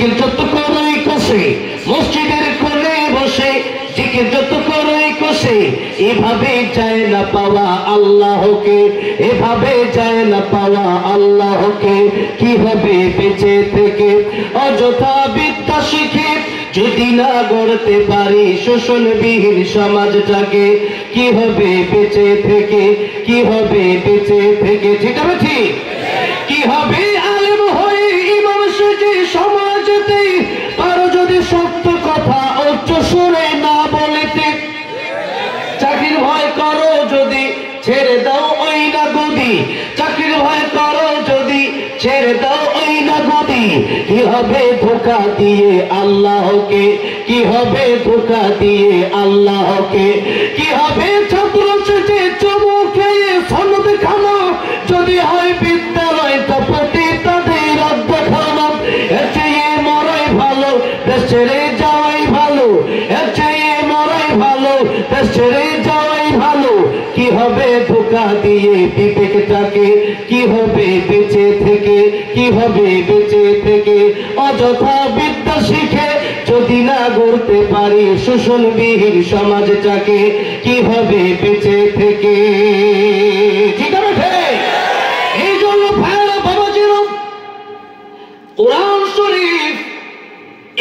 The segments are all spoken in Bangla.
জিকির যত করই কষে, মসজিদের কোণে বসে জিকির যত করই কষে, এভাবে যায় না পাওয়া আল্লাহকে, এভাবে যায় না পাওয়া আল্লাহকে। কি হবে বেঁচে থেকে অযথা বিদ্যা শিখে, যদি না গড়তে পারি শোষণবিহীন সমাজটাকে? কি হবে বেঁচে থেকে, কি হবে বেঁচে থেকে? ঠিক আছে ঠিক? কি হবে আলেম হয়ে ইমাম সেজে সমাজতে, কারো যদি সত্য কথা উচ্চ সুরে না বলতে? চাকরির ভয় করো যদি ছেড়ে দাও ওই না গদি, চাকরির ভয় করো যদি ছেড়ে দাও ওই না গদি। কি হবে ধোঁকা দিয়ে আল্লাহকে, কি হবে ধোঁকা দিয়ে আল্লাহকে? কি হবে ছাত্র সেজে চুমু খেয়ে সনদ খানো, যদি হয় বিদ্যালয় তপতি তাদের অধ্যখানা। এর চেয়ে মরাই ভালো, দেশ ছেড়ে যাওয়াই ভালো, এর চেয়ে মরাই ভালো, দেশ ছেড়ে যাওয়াই ভালো। কি হবে ধোঁকা দিয়ে বিবেকটাকে, কি হবে বেঁচে থেকে, কি হবে বেঁচে থেকে অযথা বিদ্যা শিখে, যদি না গড়তে পারি শোষণবিহীন সমাজটাকে? কি হবে বেঁচে থেকে? ঠিক আছে? এই জন্য ভাইরা বাবাজির, কোরআন শরীফ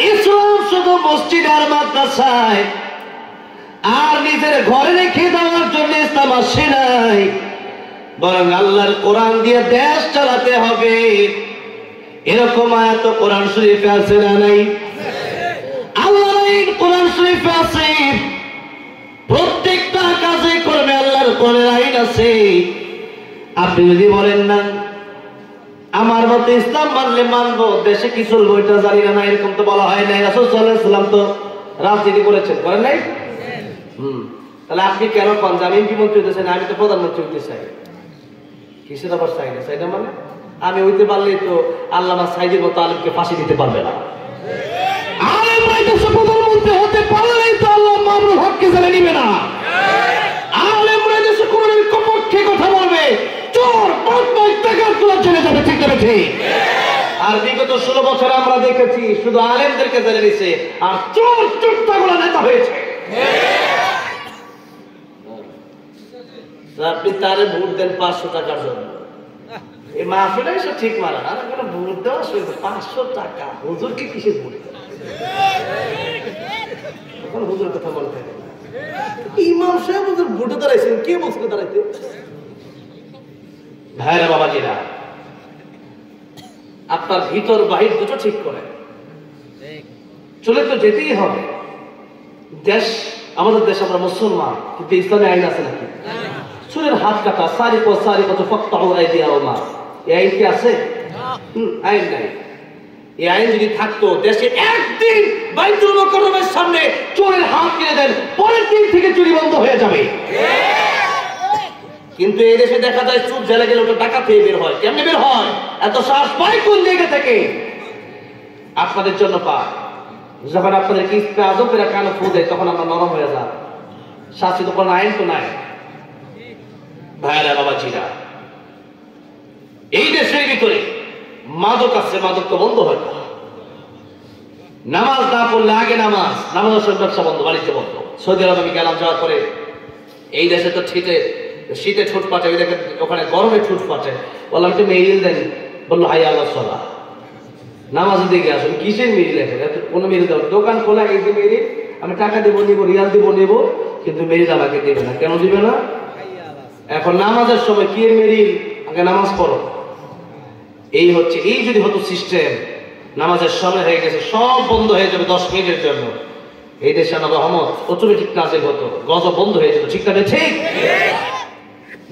ইসলাম শুধু মসজিদ আর মাদ্রাসায় আর নিজের ঘরে রেখে দেওয়ার জন্য ইসলাম আসে নাই, বরং আল্লাহর কোরআন দিয়ে দেশ চালাতে হবে। এরকম আয়াত কোরআন শরীফে আছে না নাই? আল্লাহর কোরআন শরীফে আছে। প্রত্যেকটা কাজে করবে আল্লাহর কোরআনের আইন আছে। আপনি যদি বলেন না আমার মতে ইসলাম মানলে মানবো, দেশে কি চলবো এটা জানি না, এরকম তো বলা হয় নাই। রাসূল সাল্লাল্লাহু আলাইহি ওয়াসাল্লাম তো রাজনীতি করেছেন, করেন নাই? তাহলে আপনি কেন পান যে আমি এমপি মন্ত্রী হতে চাই না, আমি তো প্রধানমন্ত্রী হতে চাই? কিসের আবার চাই না? চাই না মানে আমি হইতে পারলেই তো আল্লামা সাইদের মতো আলেমকে ফাঁসি দিতে পারবে না। আলেমরা দেশে প্রধানমন্ত্রী হতে পারলেই তো আল্লাহ মামুনুল হককে জেলে নিবে না। আলেমরা দেশে কোরআনের পক্ষে কথা বলবে, চোর বদমাইশ ডাকাতগুলো জেলে যাবে। ঠিক না ঠিক? আর বিগত 16 বছর আমরা দেখেছি শুধু আলেমদেরকে জেলে দিয়েছে, আর চোর চোরটাগুলো নেতা হয়েছে। আপনি তারে ভোট দেন 500 টাকার জন্য, এই মাহফিলে এসে ঠিক মারা না, কোনো ভোট দেওয়া শুধু 500 টাকা। হুজুর কি কিসের ভোট? এখন হুজুর কথা বলতে ইমাম সাহেব হুজুর ভোটে দাঁড়াইছেন, কে বলছিল দাঁড়াইতে? ভাইরা বাবাজিরা, আপনার ভিতর বাহির দুটো ঠিক করে চলে তো যেতেই হবে। দেশ আমাদের দেশ, আমরা মুসলমান, কিন্তু ইসলামে আইন আছে নাকি? চুলের হাত কাটা, সারিক ও সারিকাত ফাকতাউ আইদিয়াহুমা, এই আইন কি আছে? আইন নাই। এই আইন যদি থাকতো, দেশে একদিন বাইতুল মুকাররমের সামনে চোরের হাত কেটে দেন, পরের দিন থেকে চুরি বন্ধ হয়ে যাবে। কিন্তু এই দেশে দেখা যায় চোর জেলে গেলে ওটা ডাকাত হয়ে বের হয়। কেমনে বের হয়? এত সাহস পায় কোন জায়গা থেকে? আপনাদের জন্য পায়। যখন আপনাদের কিস্তা আজবেরা কানে ফু দেয়, তখন আমরা নরম হয়ে যান। শাস্তি তো কোনো আইন তো নাই। ভাইরা বাবাজিরা, এই দেশের ভিতরে মাদক আছে, মাদক তো বন্ধ হয় না। নামাজ না পড়লে আগে নামাজের ব্যবসা বন্ধ, বাণিজ্য বন্ধ। সৌদি আরব আমি গেলাম, যাওয়ার পরে এই দেশে তো শীতে ঠোঁট পাটে, ওই দেখেন ওখানে গরমে ঠোঁট পাটে। বললাম তুমি মেরিল দেন, বললো হাই আল্লাহ সলা, নামাজের দিকে আসুন। কিসের মেরিল? কোনো মেরিল দেবো? দোকান খোলা, এই যে মেরিল, আমি টাকা দেবো, নিবো, রিয়াল দেবো, নেবো, কিন্তু মেরিল আমাকে দেবে না। কেন দিবে না? এখন নামাজের সময় কি মেরিল? আগে নামাজ পড়ো। এই হচ্ছে, এই যদি হতো সিস্টেম, নামাজের সময় হয়ে গেছে, সব বন্ধ হয়ে যাবে 10 মিনিটের জন্য। এই দেশে রহমত অটোমেটিক নাজিল হতো, গজব বন্ধ হয়ে যেত। ঠিক না ঠিক?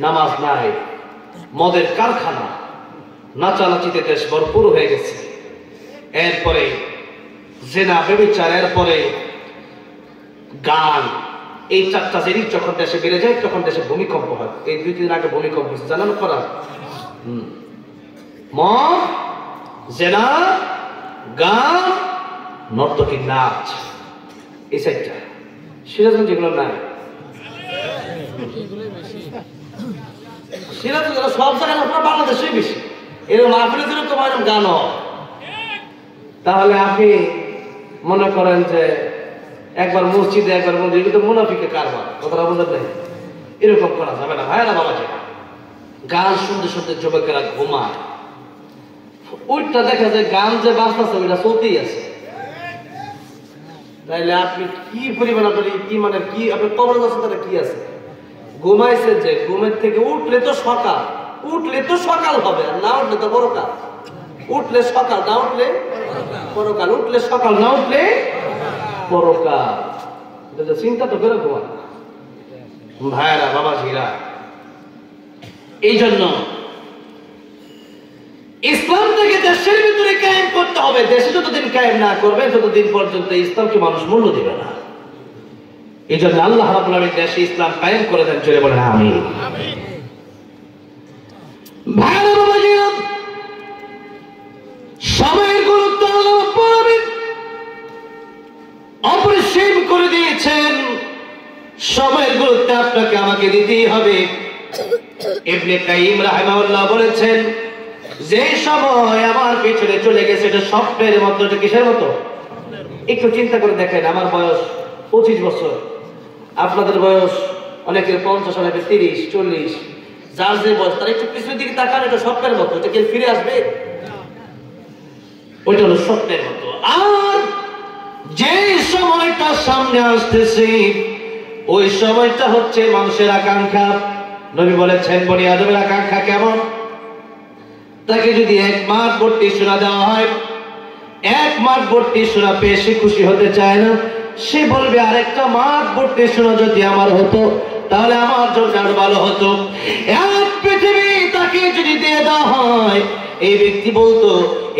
নামাজ নাই, মদের কারখানা, নাচানাচিতে দেশ ভরপুর হয়ে গেছে। এরপরে জেনা, ব্যভিচার, এরপরে গান, এই 4টা জিনিস যখন দেশে বেড়ে যায়, তখন দেশে ভূমিকম্প হয়। এই 2-3 দিন আগে ভূমিকম্প হয়েছে, জানানো করা। মদ, জেনা, গান, নর্তকী নাচ, এই 4টা। সিরাজগঞ্জ যেগুলো নাই, সিরাজগঞ্জ সব জায়গায় আপনার বাংলাদেশেই বেশি। এরকম মাহফিলে যেরকম এরকম গান হয়। তাহলে আপনি মনে করেন যে একবার মসজিদে একবার মন্দিরে, কিন্তু মুনাফিকের কারবার, কথাটা বোঝার নেই, এরকম করা যাবে না ভাই না বাবাজি। গান শুনতে শুনতে যুবকেরা ঘুমায়, ওইটা দেখা যায় গান যে বাজতেছে ওইটা চলতেই আছে। তাইলে আপনি কি পরিমাণ আপনার ইমানের কি আপনার কবরেজ আছে, তাহলে কি আছে? ঘুমাইছে যে, ঘুমের থেকে উঠলে তো সকাল, উঠলে তো সকাল হবে, আর না উঠলে তো পরকাল। উঠলে সকাল, না উঠলে পরকাল, উঠলে সকাল, না উঠলে পরকাল। চিন্তা তো করে ঘুমান ভাইরা বাবাজিরা। এই জন্য ইসলাম থেকে দেশের ভিতরে কায়েম করতে হবে। দেশে যতদিন কায়েম না করবে ততদিন পর্যন্ত ইসলামকে মানুষ মূল্য দিবে না। এই জন্য আল্লাহ রাব্বুল আলামিন দেশে ইসলাম কায়েম করে দেন, জোরে বলেন আমিন। ভাইরা বাবাজিরা, সময়ের গুরুত্ব আল্লাহ রাব্বুল আলামিন অপরিসীম করে দিয়েছেন। সময়ের গুরুত্ব আপনাকে আমাকে দিতেই হবে। ইবনে কাইয়িম রাহিমাহুল্লাহ বলেছেন, যে সময় আমার পিছনে চলে গেছে এটা স্বপ্নের মতো। এটা কিসের মতো? একটু চিন্তা করে দেখেন, আমার বয়স 25 বছর, আপনাদের বয়স অনেকের 50, অনেকের 30, 40, যার যে বয়স তার একটু পিছনের দিকে তাকান, এটা স্বপ্নের মতো। এটা কি ফিরে আসবে? ওইটা হলো স্বপ্নের মতো। আর যে সময়টা সামনে আসতেছে ওই সময়টা হচ্ছে মানুষের আকাঙ্ক্ষা। নবী বলেছেন, বনি আদমের আকাঙ্ক্ষা কেমন? তাকে যদি 1 মাস ভর্তি সোনা দেওয়া হয়, 1 মাস ভর্তি সোনা পেয়ে সে খুশি হতে চায় না। সে বলবে, আরেকটা মাস ভর্তি সোনা যদি আমার হতো তাহলে আমার জন্য আরো ভালো হতো। এক পৃথিবী তাকে যদি দিয়ে দেওয়া হয়, এই ব্যক্তি বলতো,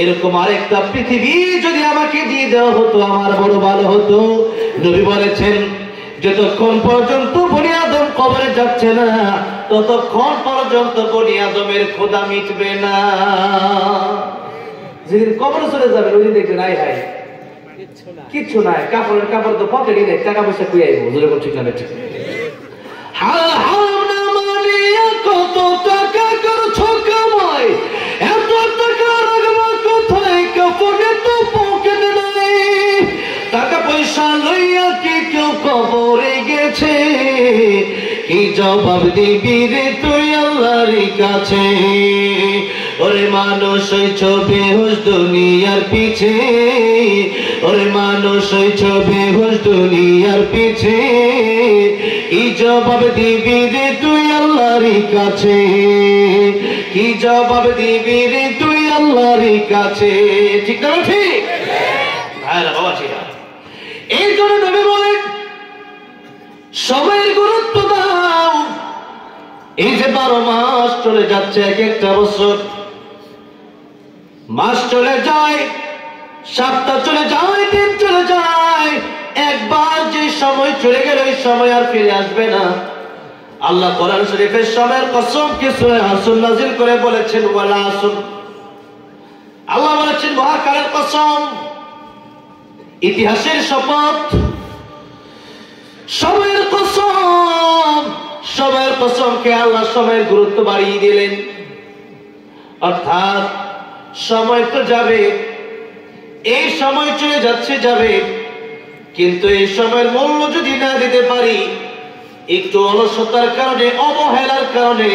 এরকম আরেকটা পৃথিবী যদি আমাকে দিয়ে দেওয়া হতো আমার বড় ভালো হতো। নবী বলেছেন, যতক্ষণ পর্যন্ত বনি আদম কবরে যাচ্ছে না ততক্ষণ পর্যন্ত বনি আদমের ক্ষুধা মিটবে না। যেদিন কবরে চলে যাবে ওই দিন দেখবেন আই হাই কিচ্ছু নাই, কাপড় তো পকেটে নেই, টাকা পয়সা কুই আইব। বুঝলে ঠিক না? ঠিক। হাল হাল না মানিয়া কত টাকা করছো কামাই, এত টাকা রাখবা কোথায়? কাপড়ে তো পকেট নাই। টাকা পয়সা লইয়া কি কেউ কবরে গেছে? কি জবাব দিবি রে তুই আল্লাহর কাছে? ওরে মানুষ হইছ বেহুশ দুনিয়ার পিছে, ওরে মানুষ হইছ বেহুশ দুনিয়ার পিছে। কি জবাব দিবি রে তুই আল্লাহর কাছে? কি জবাব দিবি রে তুই আল্লাহর কাছে? ঠিক না? ঠিক। হ্যাঁ বাবা, ঠিক। এই জন্য নবী বলেন, সময়ের গুরুত্ব দাও। এই যে 12 মাস চলে যাচ্ছে, এক একটা বছর, মাস চলে যায়, সপ্তাহ চলে যায়, দিন চলে যায়। একবার যে সময় চলে গেল ওই সময় আর ফিরে আসবে না। আল্লাহ কোরআন শরীফের সময়ের কসম কি সূরা আসর নাযিল করে বলেছেন, ওয়াল আসর। আল্লাহ বলেছেন, মহাকালের কসম, ইতিহাসের শপথ, সময়ের কসম। সময়ের কসমকে আল্লাহ সময়ের গুরুত্ব বাড়িয়ে দিলেন। অর্থাৎ সময় তো যাবে, এই সময় চলে যাচ্ছে, যাবে, কিন্তু এই সময়ের মূল্য যদি না দিতে পারি, একটু অলসতার কারণে, অবহেলার কারণে,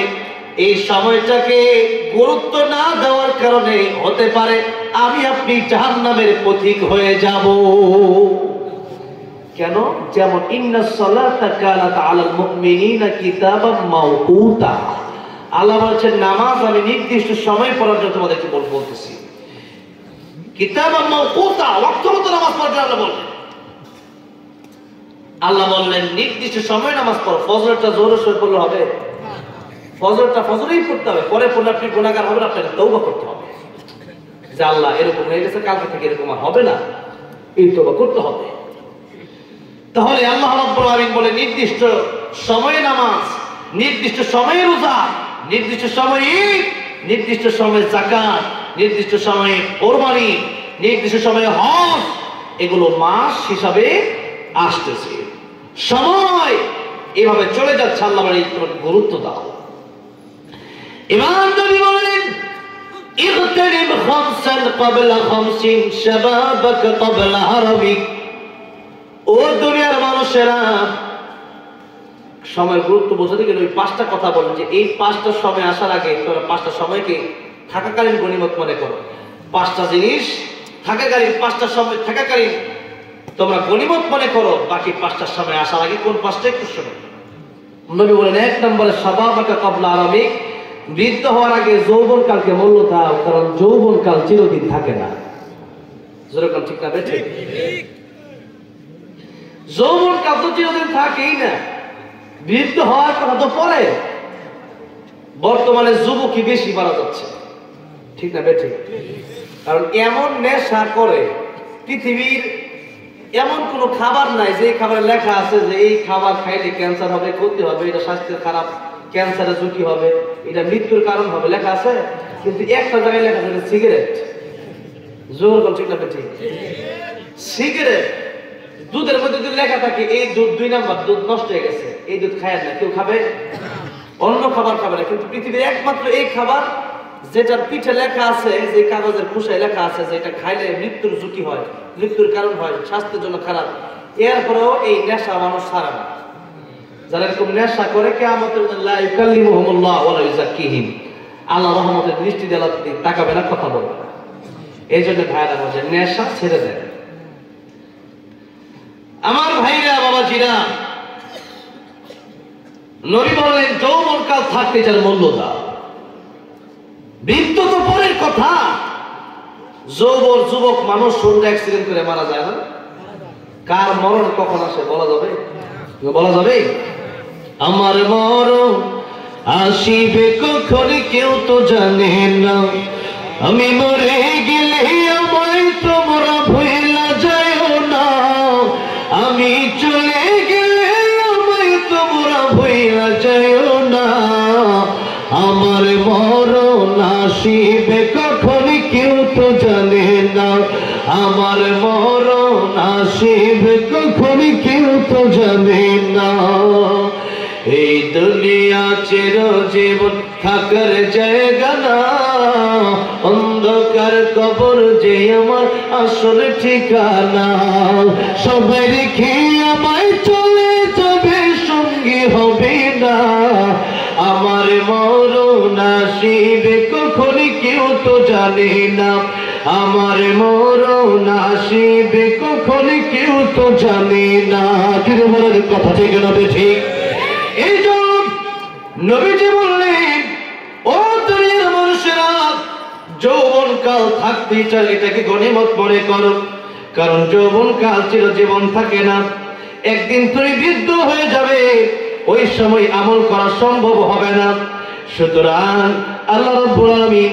এই সময়টাকে গুরুত্ব না দেওয়ার কারণে হতে পারে আমি আপনি জাহান্নামের পথিক হয়ে যাব। কেন? যেমন ইন্নাস সালাতা কানাত আলাল মুমিনিনা কিতাবাম মাওকুতা। আল্লাহ বলেছেন, নামাজ আমি নির্দিষ্ট সময় পড়ার জন্য তোমাদেরকে বলতেছি। কিতাবাম মাওকুতা, ওয়াক্ত মতো নামাজ পড়তে আল্লাহ বললেন। আল্লাহ বললেন নির্দিষ্ট সময় নামাজ পড়ো। ফজরটা জোরে সোরে পড়লে হবে? ফজরটা ফজরেই পড়তে হবে, পরে পড়লে আপনি গুনাহগার হবেন, আপনাকে তওবা করতে হবে যে আল্লাহ এরকম হয়ে গেছে, কালকে থেকে এরকম আর হবে না, এই তওবা করতে হবে। তাহলে আল্লাহ রাব্বুল আলামিন বলে নির্দিষ্ট সময়ে নামাজ, নির্দিষ্ট সময়ে রোজা, নির্দিষ্ট সময়ে ঈদ, নির্দিষ্ট সময়ে যাকাত, নির্দিষ্ট সময়ে কোরবানি, নির্দিষ্ট সময়ে হজ, এগুলো মাস হিসাবে আসতেছে। সময় এভাবে চলে যাচ্ছে, আল্লাহ বলে গুরুত্ব দাও। ইমাম নবী বলেন, اغتنم خمسا قبل خمس شبابك قبل هرمك ও দুনিয়ার মানুষেরা সময়ের গুরুত্ব বোঝাতে গেলে ওই পাঁচটা কথা বলেন যে এই পাঁচটা সময় আসার আগে তোমরা পাঁচটা সময়কে থাকাকালীন গনিমত মনে করো। পাঁচটা জিনিস থাকাকালীন, পাঁচটা সময় থাকাকালীন তোমরা গনিমত মনে করো, বাকি পাঁচটা সময় আসার আগে কোন পাঁচটা একটু শোনো। নবী বলেন, এক নম্বরে শাবাবাকা ক্বাবলা হারামিক, বৃদ্ধ হওয়ার আগে যৌবনকালকে মূল্য দাও, কারণ যৌবনকাল চিরদিন থাকে না। যেরকম ঠিক না বেঠে? যৌবনকাল তো চিরদিন থাকেই না, বৃদ্ধ হওয়ার কথা তো পরে। বর্তমানে যুবকই বেশি মারা যাচ্ছে, ঠিক না বেঠে? কারণ এমন নেশা করে, পৃথিবীর এমন কোন খাবার নাই যে খাবারে লেখা আছে যে এই খাবার খাইলে ক্যান্সার হবে, ক্ষতি হবে, এটা স্বাস্থ্যের খারাপ, ক্যান্সারের ঝুঁকি হবে, এটা মৃত্যুর কারণ হবে, লেখা আছে। কিন্তু একটা জায়গায় লেখা আছে সিগারেট। জোর বল, ঠিক না বেঠে? সিগারেট দুধের মধ্যে যদি লেখা থাকে এই দুধ 2 নাম্বার, দুধ নষ্ট হয়ে গেছে, এই দুধ খায় না, কেউ খাবে? অন্য খাবার খাবে না। কিন্তু পৃথিবীর একমাত্র এই খাবার যেটার পিঠে লেখা আছে, যে কাগজের খোসায় লেখা আছে যে এটা খাইলে মৃত্যুর ঝুঁকি হয়, মৃত্যুর কারণ হয়, স্বাস্থ্যের জন্য খারাপ, এরপরেও এই নেশা মানুষ ছাড়ে না। যারা এরকম নেশা করে কিয়ামতের দিন লা ইউকাল্লিমুহুমুল্লাহ ওয়া লা ইউযাক্কিহিম, আল্লাহ রহমতের দৃষ্টি দিয়ে তাকাবে না, কথা বলবে না। এই জন্য ভাইরা বলছে নেশা ছেড়ে দেয়। আমার ভাইরা, বাবাজিরা, নবী বললেন যৌবনকাল থাকতে যার মূল্য দাও। বৃদ্ধ তো পরের কথা, যুবক মানুষ শুনলে অ্যাক্সিডেন্ট করে মারা যায় না? কার মরণ কখন আসে বলা যাবে? বলা যাবে? আমার মরণ আসিবে কখন কেউ তো জানে না, আমি মরে গেলে আমায় তোমরা ভুলা যায়ও না, আমি চলে গেলে আমায় তোমরা ভুলা যায়ও না, আমার মরণ আসিবে কখন কেউ তো জানে না, আমার মরণ আসিবে কখন কেউ তো জানে না। এই দুনিয়া চিরজীবন থাকার জায়গা না, অন্ধকার কবর যে আমার আসল ঠিকানা, সবাই রেখে আমায় চলে যাবে, সঙ্গী হবে না, আমার মরণ আসিবে কখন কেউ তো জানে না, আমার মরণ আসিবে কখন কেউ তো জানে না। কিন্তু বলার কথা ঠিক না ঠিক? এই জন্য নবীজি বললেন, ও দুনিয়ার মানুষেরা, যৌবনকাল থাকতে চাই এটাকে গনিমত মনে করো, কারণ যৌবনকাল চিরজীবন থাকে না। একদিন তুমি বৃদ্ধ হয়ে যাবে, ওই সময় আমল করা সম্ভব হবে না। সুতরাং আল্লাহ রাব্বুল আলামিন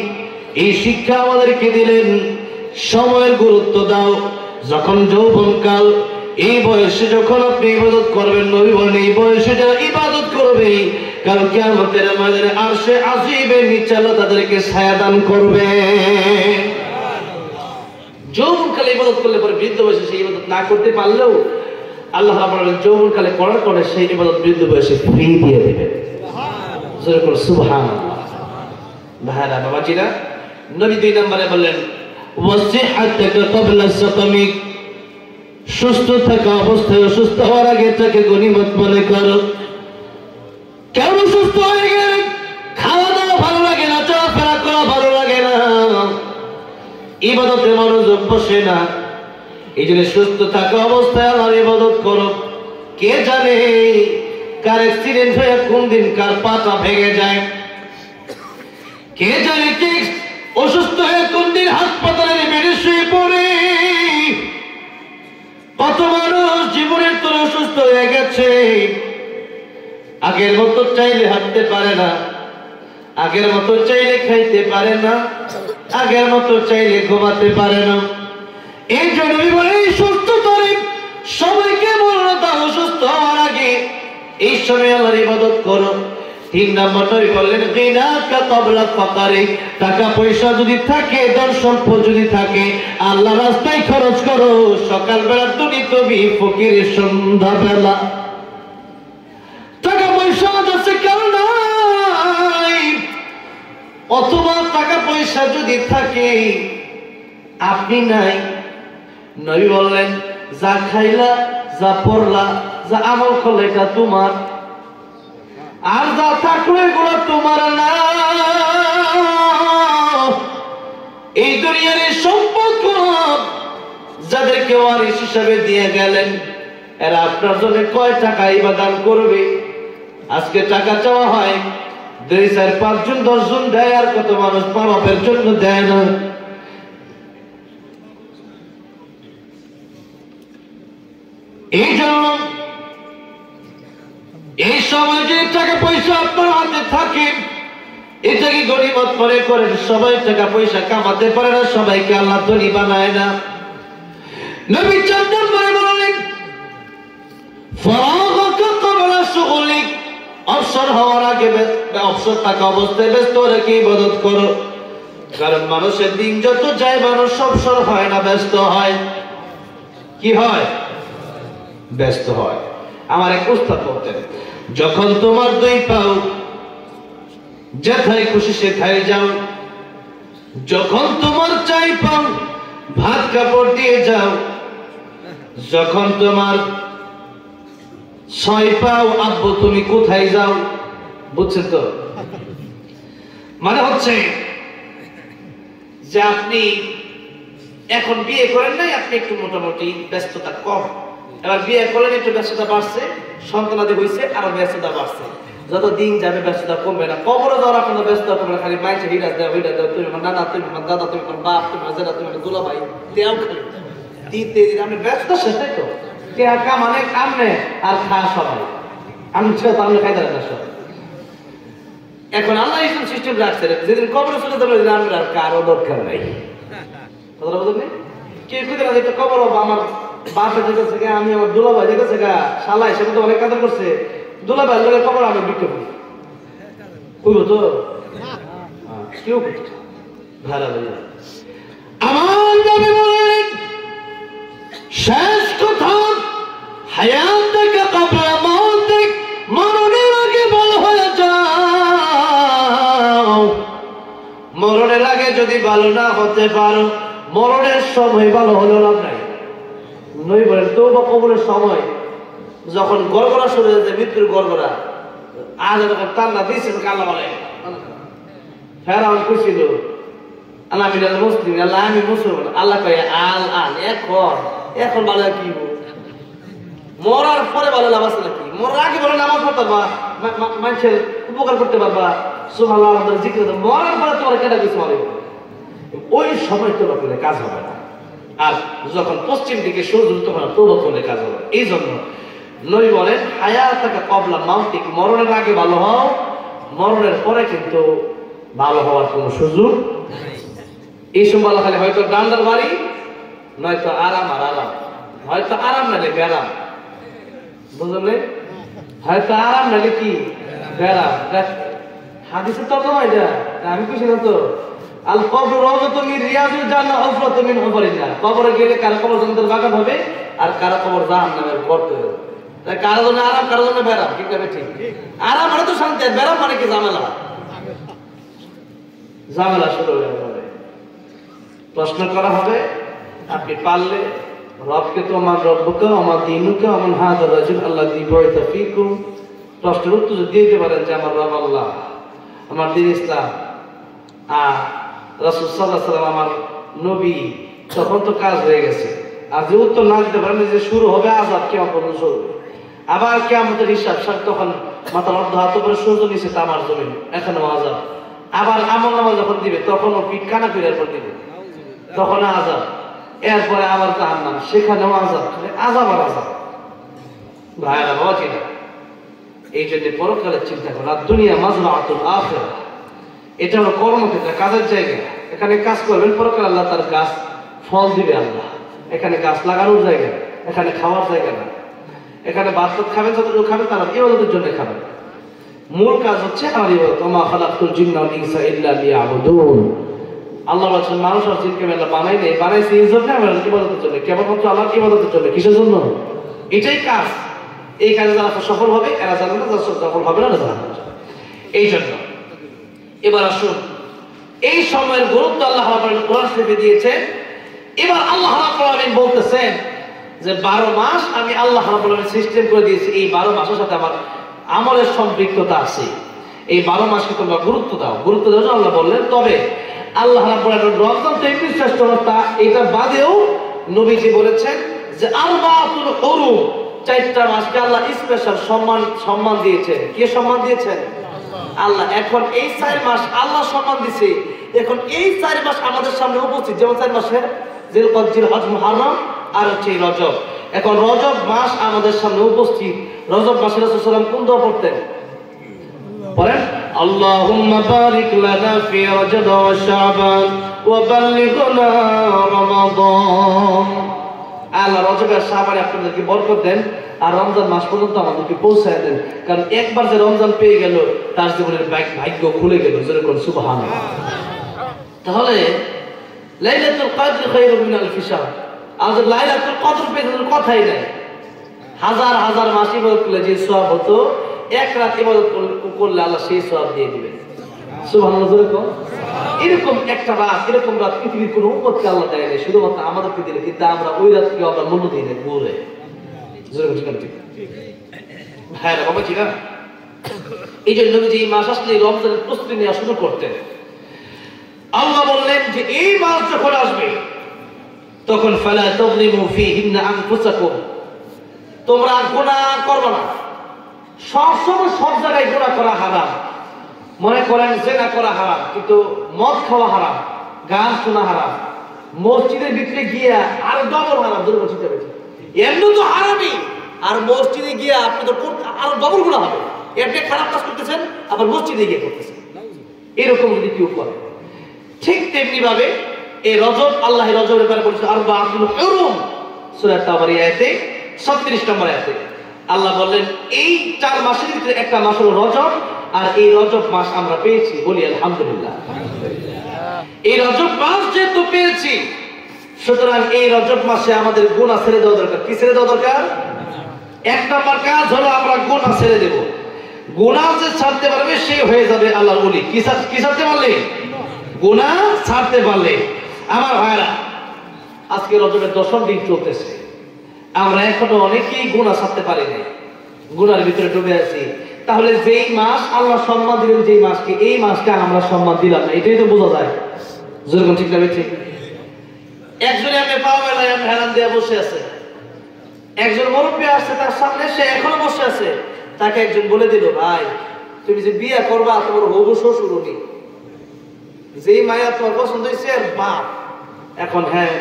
এই শিক্ষা আমাদেরকে দিলেন, সময়ের গুরুত্ব দাও। যখন যৌবনকাল, এই বয়সে যখন আপনি ইবাদত করবেন, নবী বলেন এই বয়সে যারা ইবাদত করবে, কারণ কিয়ামতের ময়দানে আরশে আজিমের নিচে আল্লাহ তাদেরকে ছায়া দান করবে। যৌবনকালে ইবাদত করলে পরে বৃদ্ধ বয়সে সেই ইবাদত না করতে পারলেও আল্লাহ বলেন যৌবনকালে করার পরে সেই ইবাদত বৃদ্ধ বয়সে ফ্রি দিয়ে দেবেন। সুবহানাল্লাহ। ভাইরা, বাবাজিরা, নবী 2 নম্বরে বললেন ওয়াসিহাতাকা ক্বাবলা সাকামিক, সুস্থ থাকা অবস্থায় অসুস্থ হওয়ার আগে তাকে গনিমত মনে করো। কেন সুস্থ হয়ে গেলে খাওয়া দাওয়া ভালো লাগে না, চলাফেরা করা ভালো লাগে না, ইবাদতে মনোযোগ বসে না, এই জন্য সুস্থ থাকা অবস্থায় আল্লাহর ইবাদত করো। কে জানে কার অ্যাক্সিডেন্ট হয়ে কোন দিন কার পাটা ভেঙে যায়, কে জানে কে অসুস্থ হয়ে কোন দিন হাসপাতালে বেডে শুয়ে পড়ে। কত মানুষ জীবনের তোর অসুস্থ হয়ে গেছে, আগের মতো চাইলে হাঁটতে পারে না, আগের মতো চাইলে খাইতে পারে না, আগের মতো চাইলে ঘুমাতে পারে না। এই জন্য বলে সুস্থ করে সবাইকে বললো তা অসুস্থ হওয়ার আগে এই সময় আল্লাহর ইবাদত করো। 3 নম্বর নবী বললেন গিনাকা ক্বাবলা ফাকারি, টাকা পয়সা যদি থাকে, ধন সম্পদ যদি থাকে, আল্লাহর রাস্তায় খরচ করো। সকালবেলা তুমি ফকির, সন্ধ্যাবেলা টাকা পয়সা আছে কারণ নাই, অথবা টাকা পয়সা যদি থাকে আপনি নাই, নবী বললেন যা খাইলা, যা পড়লা, যা আমল করলে এটা তোমার, আর যা থাকলো এগুলো তোমার না। এই দুনিয়ার সম্পদ যাদেরকে ওয়ারিস হিসাবে দিয়ে গেলেন, এরা আপনার জন্য কয় টাকা ইবাদান করবে? আজকে টাকা চাওয়া হয়, 2, 4, 5 জন 10 জন দেয়, আর কত মানুষ পাপের জন্য দেয় না। এই জন্য এই সময় যে টাকা পয়সা আপনার হাতে থাকে, এটাকে গনিমত মনে করেন। সবাই টাকা পয়সা কামাতে পারে না, সবাইকে আল্লাহ ধনী বানায় না। নবী 4 নম্বরে বলেন ফারাগাকা ক্বাবলা শুগলিক, অবসর হওয়ার আগে, অবসর থাকা অবস্থায় ব্যস্ত রেখে ইবাদত করো। কারণ মানুষের দিন যত যায় মানুষ অবসর হয় না, ব্যস্ত হয়। কি হয়? ব্যস্ত হয়। আমার এক উস্তাদ বলতেন, যখন তোমার 2 পাও যেথায় খুশি সেথায় যাও, যখন তোমার 4 পাও ভাত কাপড় দিয়ে যাও, যখন তোমার 6 পাও আব্বু তুমি কোথায় যাও। বুঝছেন তো? মানে হচ্ছে যে আপনি এখন বিয়ে করেন নাই, আপনি একটু মোটামুটি ব্যস্ততা কম, এবার বিয়ে করলেন একটু ব্যস্ততা বাড়ছে, সন্তানাদি হয়েছে আরো ব্যস্ততা বাড়ছে। যত দিন যাবে ব্যস্ততা কমবে না। কবরে যাওয়ার আপনার ব্যস্ত করবে খালি মাইছে হিরাজ দেওয়া, হিরাজ দেওয়া, তুমি আমার নানা, তুমি আমার দাদা, তুমি আমার বাপ, তুমি আমার জেঠা, তুমি আমার দুলা ভাই দেও, খালি দিতে দিতে আপনি ব্যস্ত সেটাই তো। কে কামানে কামনে আর খা সবাই, আমি ছেলে তো আপনি খাইতে না সব। এখন আল্লাহ ইসলাম সিস্টেম রাখছে, যেদিন কবরে চলে যাবে ওই দিন আমি আর কারো দরকার নাই। কথা বলছেন কে খুঁজে না দেখতে কবর আমার বাপে যেতেছে গা, আমি আমার দুলা ভাই যেতেছে গা, শালাই সেটা তো অনেক কাদর করছে, দুলা ভাই লোকের কবর আমি বিক্রি করি কইব তো কেউ ভাড়া ভাইয়া। আমার নবী বলেন শেষ কথা, হায়াতুকা ক্বাবলা মাউতিক, মরণের আগে ভালো হয়ে যাও। মরণের আগে যদি ভালো না হতে পারো, মরণের সময় ভালো হলো লাভ নাই। নবী বলেন তওবা কবরের সময় যখন গড়গড়া শুরু হয়ে যায়, মৃত্যুর গড়গড়া, আজ যখন তান্না দিয়েছে আল্লাহ বলে ফেরাউন খুশিল আল্লাহ মিনাল মুসলিম, আল্লাহ আমি মুসলমান, আল্লাহ কয় আল আন, এখন ভালো কি মরার পরে ভালো লাভ আছে নাকি? মরার আগে বলে নামাজ পড়তে পারবা, মানুষের উপকার করতে পারবা, সুবহানাল্লাহ জিকির, মরার পরে তোমার কেটে কিছু হবে, ওই সময় তোবা করলে কাজ হবে না। আর যখন পশ্চিম দিকে সূর্য উঠতে পারে তোবা করলে কাজ হবে। এই জন্য নবী বলেন হায়াতুকা ক্বাবলা মাউতিক, মরণের আগে ভালো হও, মরণের পরে কিন্তু ভালো হওয়ার কোনো সুযোগ নেই। এই সময় খালি হয়তো ডান্ডার বাড়ি, নয়তো আরাম আর আরাম, হয়তো আরাম নালে ব্যারাম, বুঝলেন? হয়তো আরাম নালে কি ব্যারাম। হাদিসের তর্জমা এটা, আমি খুশি না তো। আল কবর রাওযাতুম মিন রিয়াজিল জান্নাহ হুফরাতুম মিন হুফারিল জান্নাহ, কবরে গেলে কার কবর জান্নাতের বাগান হবে আর কার কবর জাহান্নামের গর্ত হবে। তাই কারো জন্য আরাম, কারো জন্য ব্যারাম, ঠিক না? ঠিক। আরাম মানে তো শান্তি, আর ব্যারাম মানে কি ঝামেলা, ঝামেলা শুরু হয়ে যাবে। প্রশ্ন করা হবে, আপনি পারলে রবকে তো আমার রব্বুকা আমার দীনুকা আমার হাযা রাজুল আল্লাযী বুইসা ফীকুম, প্রশ্নের উত্তর দিয়ে দিতে পারেন যে আমার রব আল্লাহ, আমার দ্বীন ইসলাম, আর রাসূল সাল্লাল্লাহু আলাইহি ওয়াসাল্লাম আমার নবী, তখন তো কাজ হয়ে গেছে। আর যে উত্তর না দিতে পারেন যে শুরু হবে আযাব, কিয়ামত পর্যন্ত শুরু হবে, আবার কিয়ামতের হিসাব তখন মাথার অর্ধ হাত উপরে সূর্য নিচে তামার জমিন, এখানেও আযাব। আবার আমলনামা যখন দিবে তখনও পিঠ কানা ফিরার পর দিবে, তখন আযাব। এরপরে আবার জাহান্নাম, সেখানেও আযাব, আযাব আর আযাব। ভাইরা বাবা ঠিক না? এই জন্য পরকালের চিন্তা করুন। আর দুনিয়া মাজরাআতুল আখিরাহ, এটা হলো কর্মক্ষেত্র, কাজের জায়গা। এখানে কাজ করবেন, পরকালে আল্লাহ তার গাছ ফল দিবে আল্লাহ। এখানে গাছ লাগানোর জায়গা, এখানে খাওয়ার জায়গা না। এখানে বাস্তব খাবেন, যতটুকু খাবেন তারা ইবাদতের জন্য খাবেন। মূল কাজ হচ্ছে আমার ইবাদত। ওমা খালাকতুল জিন্না ওয়াল ইনসা ইল্লা লিয়াবুদুন। আল্লাহ বলেছেন মানুষ আর জিনকে আল্লাহ বানাইছে এই জন্য, আমার ইবাদতের জন্য, কেবলমাত্র আল্লাহর ইবাদতের জন্য। কিসের জন্য? এটাই কাজ। এই কাজে যারা সফল হবে এরা জানবে না, যারা সফল হবে না জানবে না। এই জন্য এবার আসুন এই সময়ের গুরুত্ব আল্লাহ রাব্বুল আলামিন কোরআন শরীফে দিয়েছেন। এবার আল্লাহ রাব্বুল আলামিন বলতেছেন যে 12 মাস আমি আল্লাহ রাব্বুল আলামিন সিস্টেম করে দিয়েছি, এই 12 মাসের সাথে আমার আমলের সম্পৃক্ততা আছে, এই 12 মাসকে তোমরা গুরুত্ব দাও। গুরুত্ব দেওয়ার জন্য আল্লাহ বললেন। তবে আল্লাহ রাব্বুল আলামিন রমজান তো এমনি শ্রেষ্ঠতা, এটা বাদেও নবীজি বলেছেন যে আরবাতুল হুরুম, 4টা মাসকে আল্লাহ স্পেশাল সম্মান দিয়েছেন। কে সম্মান দিয়েছেন? আল্লাহ। এখন এই 4 মাস আল্লাহ সম্মান দিয়েছে, এখন এই 4 মাস আমাদের সামনে উপস্থিত। যেমন 4 মাসের জিলকদ, জিলহজ, মুহররম আর হচ্ছে রজব। এখন রজব মাস আমাদের সামনে উপস্থিত। রজব মাসে রাসূল সাল্লাল্লাহু আলাইহি ওয়াসাল্লাম কোন দোয়া পড়তেন? পড়েন, আল্লাহুম্মা বারিক লানা ফি রজব ওয়া শাবান ওয়া বাল্লিগনা রমাদান। আল্লাহ রজব আর শাবানে আপনাদেরকে বরকত দেন, আর রমজান মাস পর্যন্ত আমাদেরকে পৌঁছায় দেন। কারণ একবার যে রমজান পেয়ে গেল তার জীবনের ভাগ্য খুলে গেল। জোরে কোন সুবহানাল্লাহ। তাহলে লাইলাতুল কদর খায়রুম মিন আলফি শাহর। আজ লাইলাতুল কদর পেয়ে কথাই নাই। হাজার হাজার মাস ইবাদত করলে যে সওয়াব হতো, এক রাত ইবাদত করলে আল্লাহ সেই সওয়াব দিয়ে দিবেন। সুবহানাল্লাহ। জোরে কোন। এরকম একটা রাত, এরকম রাত পৃথিবীর কোনো উম্মতকে আল্লাহ দেয় নাই, শুধুমাত্র আমাদেরকে দিলে। কিন্তু আমরা ওই রাতকে আমরা মূল্য দিই না, ঘুরে। জোরে কোন ঠিক হ্যাঁ রে বাবা, ঠিক না? এই জন্য নবীজি এই মাস আসলে রমজানের প্রস্তুতি নেওয়া শুরু করতেন। আল্লাহ বললেন যে এই মাস যখন আসবে তখন ফালা তাযলিমু ফীহিন্না আনফুসাকুম, তোমরা গুনাহ করবে না। সবসময় সব জায়গায় গুনাহ করা হারাম। মনে করেন জিনা করা হারাম, কিন্তু মদ খাওয়া হারাম, গান শোনা হারাম, মসজিদের ভিতরে গিয়া আর ডবল হারাম। দুটো চিন্তা করেছে, এমনি তো হারামই, আর মসজিদে গিয়া আপনি তো আরো ডবল গুনাহ হবে। আপনি খারাপ কাজ করতেছেন, আবার মসজিদে গিয়ে করতেছেন। এরকম যদি কেউ করে, ঠিক তেমনি ভাবে এই রজব, আল্লাহ রজবের ব্যাপারে বলেছে আরবাতুল হুরুম। সূরা তাওবার আয়াতে 36 নম্বর আয়াতে আল্লাহ বললেন এই 4 মাসের ভিতরে একটা মাস হলো রজব, আর এই রজব মাস আমরা পেয়েছি, বলি আলহামদুলিল্লাহ। এই রজব মাস যেহেতু পেয়েছি, সুতরাং এই রজব মাসে আমাদের গুনাহ ছেড়ে দেওয়া দরকার। কি ছেড়ে দেওয়া দরকার? 1 নম্বর কাজ হলো আমরা গুনাহ ছেড়ে দেব। গুনাহ যে ছাড়তে পারবে সে হয়ে যাবে আল্লাহর ওলি। কি ছাড়তে পারলে? গুনাহ ছাড়তে পারলে। আমার ভাইরা, আজকে রজবের 10ম দিন চলতেছে, আমরা এখনো অনেকেই গুনাহ ছাড়তে পারি নাই, গুনার ভিতরে ডুবে আছি। তাহলে যেই মাস আল্লাহ সম্মান দিলেন, যেই মাসকে, এই মাসকে আমরা সম্মান দিলাম না, এটাই তো বোঝা যায়। যেরকম ঠিক না ঠিক? একজনে আমি পাওয়া বেলায় আমি হেরান দিয়ে বসে আছে, একজন মুরব্বী আসছে তার সামনে, সে এখনো বসে আছে। তাকে একজন বলে দিল, ভাই তুমি যে বিয়ে করবা তোমার হবু শ্বশুর উনি, যেই মায়া তোমার পছন্দ হয়েছে আর বাপ। এখন হ্যাঁ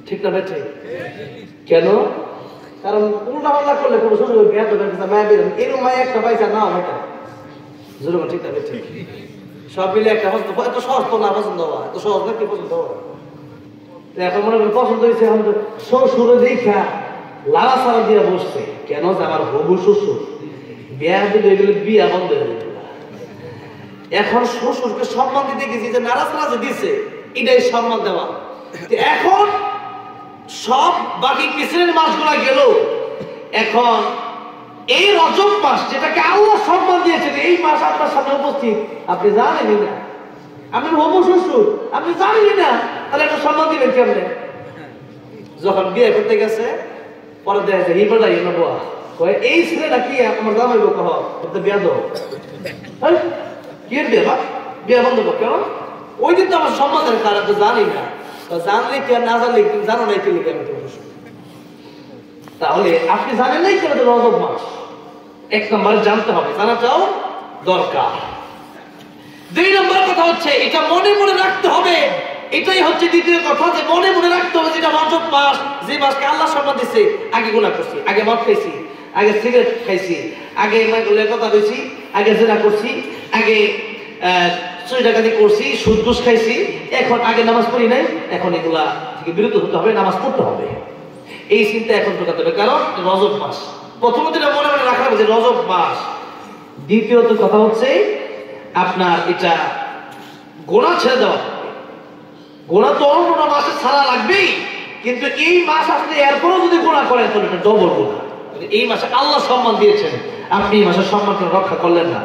ঠিক না ভাই? ঠিক। কেন? কারণ উল্টা পাল্টা করলে কোনো শ্বশুর বিয়ে তো মায়া বের এরকম মায়া একটা পাইছে না ভাইটা। জরুর ঠিক না? ঠিক। সব মিলে একটা পছন্দ, এত সহজ তো না পছন্দ হওয়া, এত সহজ না কি পছন্দ হওয়া। এখন মনে করেন পছন্দ হয়েছে, এখন শ্বশুরে দেখা লালা সারা দিয়ে বসছে। কেন? যে আমার হবু শ্বশুর, বিয়া দিলে এগুলো বিয়া বন্ধ হয়ে যেত। এখন শ্বশুরকে সম্মান দিতে গেছি, যে নারাজ যে দিছে, এটাই সম্মান দেওয়া। এখন সব বাকি পিছনের মাসগুলা গেল, এখন এই রজব মাস যেটাকে আল্লাহ সম্মান দিয়েছেন, এই মাস আপনার সামনে উপস্থিত, আপনি জানেনই না, আপনি হবু শ্বশুর, আপনি জানেনই না, তাহলে একটা সম্মান দিবেন কেমনে? যখন বিয়ে করতে গেছে, পরে দেখা যায় হিবাটা এনে বোয়া কয় এই ছেলেটা কি আমার জামাই বউ, কহ বিয়া দাও। কি বিয়ে বা বিয়ে বন্ধ কর? কেন? ওই দিন তো আমার সম্মান দেন, তারা তো জানি না, জানলে কি আর না জানলে জানো নাই কি লিখে আমি তোমার। তাহলে আপনি জানেন নাই কেন রজব মাস? 1 নম্বরে জানতে হবে, জানাটাও দরকার। 2 নম্বর কথা হচ্ছে এটা মনে মনে রাখতে হবে। এটাই হচ্ছে দ্বিতীয় কথা, যে মনে মনে রাখতে হবে যেটা রজব মাস, যে মাসকে আল্লাহ সম্মান দিচ্ছে। আগে গুনাহ করছি, আগে মদ খাইছি, আগে সিগারেট খাইছি, আগে কথা বলছি, আগে জিনা করছি, আগে চুরি ডাকাতি করছি, সুদ ঘুষ খাইছি, এখন আগে নামাজ পড়ি নাই, এখন এগুলা থেকে বিরত হতে হবে, নামাজ পড়তে হবে। এই চিন্তা এখন ঢোকাতে হবে, কারণ রজব মাস। প্রথমত এটা মনে মনে রাখা হবে যে রজব মাস। দ্বিতীয়ত কথা হচ্ছে আপনার এটা গোনা ছেড়ে দেওয়া। গোনা তো অন্য মাসে ছাড়া লাগবেই, কিন্তু এই মাস আসলে এরপরও যদি গোনা করেন তাহলে এটা ডবল গোনা। এই মাসে আল্লাহ সম্মান দিয়েছেন, আপনি এই মাসের সম্মানটা রক্ষা করলেন না।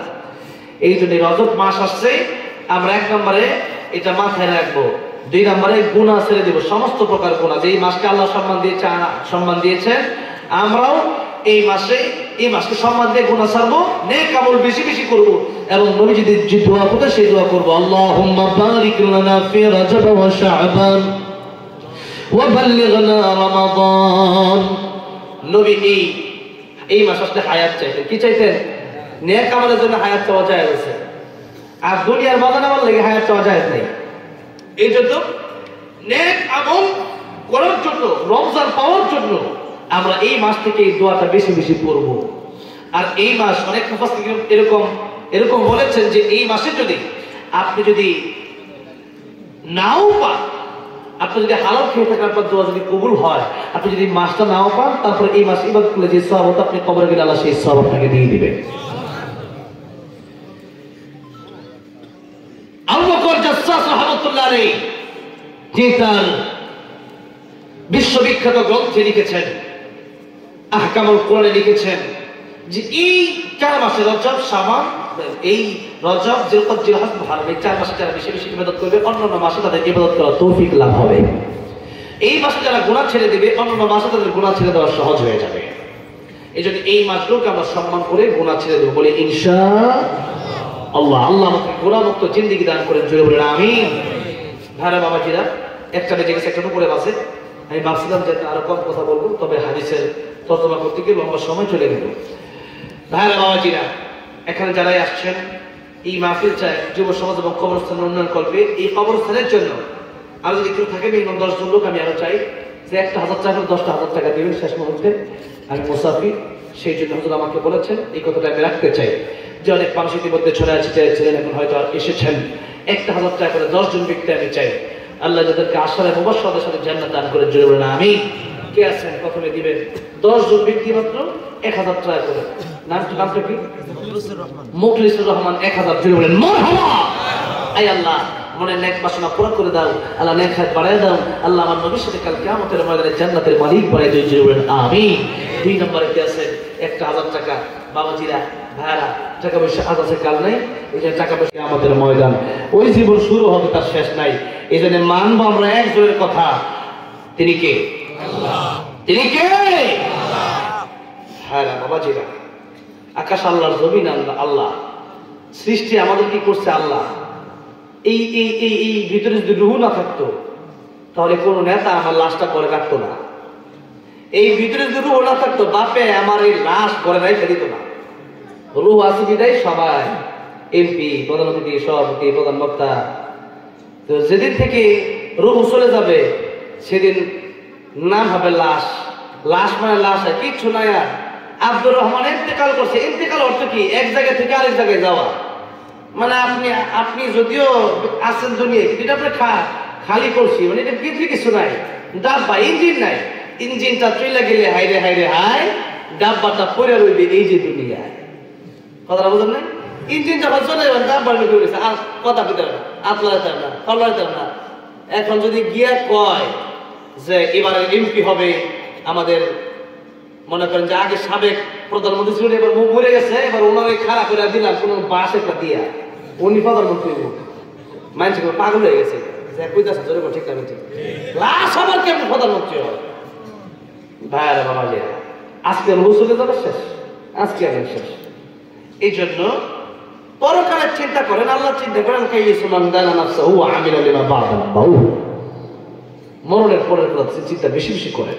এই জন্য রজব মাস আসছে, আমরা 1 নম্বরে এটা মাথায় রাখবো। 2 নম্বরে গুনাহ ছেড়ে দেব, সমস্ত প্রকার গুনাহ। যে এই মাসকে আল্লাহ সম্মান দিয়েছেন, আমরাও এই মাসকে সম্মান দিয়ে গুনাহ ছাড়বো, নেক আমল বেশি বেশি করব, এবং নবী যদি যে দোয়া করতে সেই দোয়া করব, আল্লাহুম্মা বারিক লানা ফি রজব ওয়া শাবান ওয়া বাল্লিগনা রমাদান। নবী এই মাস আসলে হায়াত চাইতেন। কি চাইতেন? নেক আমলের জন্য হায়াত চাওয়া যায় আছে, আর দুনিয়ার মজা নেওয়ার লাগে হায়াত চাওয়া যায় নাই। এই জন্য নেক আমল করার জন্য, রমজান পাওয়ার জন্য আমরা এই মাস থেকে এই দোয়াটা বেশি বেশি পড়ব। আর এই মাস অনেক মুফাসসির এরকম বলেছেন যে এই মাসে যদি আপনি যদি নাও পান, আপনি যদি হালাল খেয়ে থাকার পর দোয়া যদি কবুল হয়, আপনি যদি মাসটা নাও পান, তারপরে এই মাস ইবাদত করলে যে সওয়াব হতো, আপনি কবরে গেলে আল্লাহ সেই সওয়াব আপনাকে দিয়ে দিবেন। আবু বকর জাসসাস রাহমাতুল্লাহ আলাইহি যে তার বিশ্ববিখ্যাত গ্রন্থে লিখেছেন, আহকামুল কোরআনে লিখেছেন যে এই 4 মাসে রজব, শাবান, এই রজব, জিলকদ, জিলহজ, মুহররম, এই 4 মাসে যারা বেশি বেশি ইবাদত করবে, অন্যান্য মাসে তাদের ইবাদত করার তৌফিক লাভ হবে। এই মাসে যারা গুনাহ ছেড়ে দিবে, অন্যান্য মাসে তাদের গুনাহ ছেড়ে দেওয়া সহজ হয়ে যাবে। এই জন্য এই মাসগুলোকে আমরা সম্মান করে গুনাহ ছেড়ে দেবো, বলে ইনশাআল্লাহ। আল্লাহ আমাকে গুনাহমুক্ত জিন্দেগি দান করেন, জোরে বলেন আমিন। ভাইরা বাবাজিরা, একটা বেজে গেছে, একটা উপরে আছে। আমি ভাবছিলাম যে আরো কম কথা বলবো, তবে হাদিসের তর্জমা করতে গিয়ে লম্বা সময় চলে গেল। ভাইরা বাবাজিরা, এখানে যারাই আসছেন, এই মাহফিল চায় যুব সমাজ এবং কবরস্থানের উন্নয়ন করবে। এই কবরস্থানের জন্য আরো যদি কেউ থাকে, মিনিমাম 10 জন লোক আমি আরো চাই যে 1,000 টাকা, 10,000 টাকা দেবেন শেষ মুহূর্তে। আমি মুসাফির, সেই জন্য হুজুর আমাকে বলেছেন এই কথাটা আমি রাখতে চাই যে অনেক মানুষ ইতিমধ্যে ছড়ে ছিলেন, এখন হয়তো আর এসেছেন। 1,000 টাকা করে 10 জন ব্যক্তি আমি চাই। আল্লাহ যাদেরকে আশারে মুবাশশারাতের সাথে জান্নাত দান করে, জোরে বলেন আমিন। কে আছেন প্রথমে দিবেন? 10 জন ব্যক্তি মাত্র 1,000 টাকা করে। নামটা কি? মুখলিসুর রহমান। 1000, জোরে বলেন মারহাবা। আয় আল্লাহ, মনের নেক বাসনা পুরো করে দাও আল্লাহ, নেক হায়াত বাড়ায় দাও আল্লাহ, আমার নবীর সাথে কাল কিয়ামতের ময়দানে জান্নাতের মালিক বানায় দিও, জোরে বলেন আমিন। 2 নম্বরে কে আছেন? 1,000 টাকা। বাবাজিরা, ভাইরা, টাকা পয়সা আজ আছে কাল নাই, এই যে টাকা পয়সা আমাদের ময়দান, ওই জীবন শুরু হবে, তার শেষ নাই। এই জন্য মানবো আমরা একজনের কথা, তিনি কে? আল্লাহ। তিনি কে? আল্লাহ। হ্যাঁ বাবাজিরা, আকাশ আল্লাহর, জমিন আল্লাহ, সৃষ্টি আমাদের কি করছে আল্লাহ। এই এই এই এই ভিতরে যদি রুহ না থাকতো, তাহলে কোনো নেতা আমার লাশটা করে কাটতো না। এই ভিতরে যদি রুহ না থাকতো, বাপে আমার এই লাশ করে রাইখে দিত না। রুহ আছে বিদায় সবাই, এমপি, প্রধানমন্ত্রী, সভাপতি, প্রধান বক্তা। তো যেদিন থেকে রুহ চলে যাবে, সেদিন নাম হবে লাশ। লাশ মানে লাশ, হয় কিচ্ছু নাই। আর আব্দুর রহমান ইন্তেকাল করছে। ইন্তেকাল অর্থ কি? এক জায়গা থেকে আরেক জায়গায় যাওয়া। মানে আপনি যদিও আছেন দুনিয়ায়, কিন্তু আপনি খালি করছি, মানে এটা কিছু নাই। ডাব্বা, ইঞ্জিন নাই। ইঞ্জিনটা চলে গেলে হাইরে হাইরে হাই, ডাব্বাটা পড়ে রইবে এই যে দুনিয়ায়। কথাটা বুঝলেন না? ইঞ্জিন যখন চলে যাবেন, ডাব্বা ঢুকে গেছে, আর কথা পেতে হবে না, আতলাতে হবে না, ফলাতে হবে না। এখন যদি গিয়া কয় যে এবারে এমপি হবে আমাদের, মনে করেন যে আগে সাবেক প্রধানমন্ত্রী ছিল, এবার মরে গেছে, এবার ওনারে খারাপ করে দিলাম কোন বাস একটা দিয়া, উনি প্রধানমন্ত্রী মানুষ পাগল হয়ে গেছে। ঠিক না? ঠিক। লাশ আবার কেমন প্রধানমন্ত্রী হয়? ভাইয়ারা বাবাজি, আজকে রুহ চলে যাবে, শেষ। আজকে আমি শেষ। এই জন্য পরকালের চিন্তা করেন, আল্লাহ চিন্তা করেন। মরণের পরের চিন্তা বেশি বেশি করেন।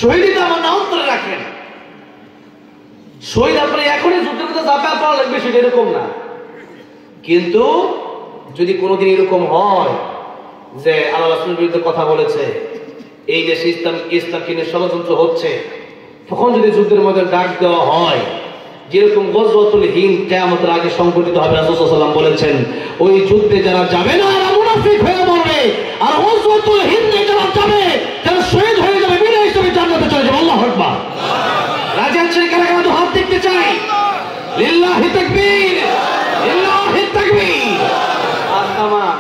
শহীদটা আমার নাম করে রাখেন। শহীদ আপনি এখনই যুদ্ধের মধ্যে ঝাঁপিয়ে পড়া লাগবে, সেটা এরকম না। কিন্তু যদি কোনোদিন এরকম হয় যে আল্লাহ রাসূলের বিরুদ্ধে কথা বলেছে, এই দেশে ইসলামকে নিয়ে ষড়যন্ত্র হচ্ছে, তখন যদি যুদ্ধের মধ্যে ডাক দেওয়া হয়, যেরকম গজওয়াতুল হিন্দ কিয়ামতের আগে সংঘটিত হবে, রাসূল সাল্লাল্লাহু আলাইহি ওয়াসাল্লাম বলেছেন, ওই যুদ্ধে যারা যাবে না এরা মুনাফিক হয়ে মরবে, আর গজওয়াতুল হিন্দে যারা যাবে তারা শহীদ হয়ে যাবে, বিনা হিসাবে জান্নাতে চলে যাবে। আল্লাহু আকবার। রাজি আছেন? কারা কারা তো হাত দেখতে চাই? লিল্লাহি তাকবীর, লিল্লাহি তাকবীর। আর তামাম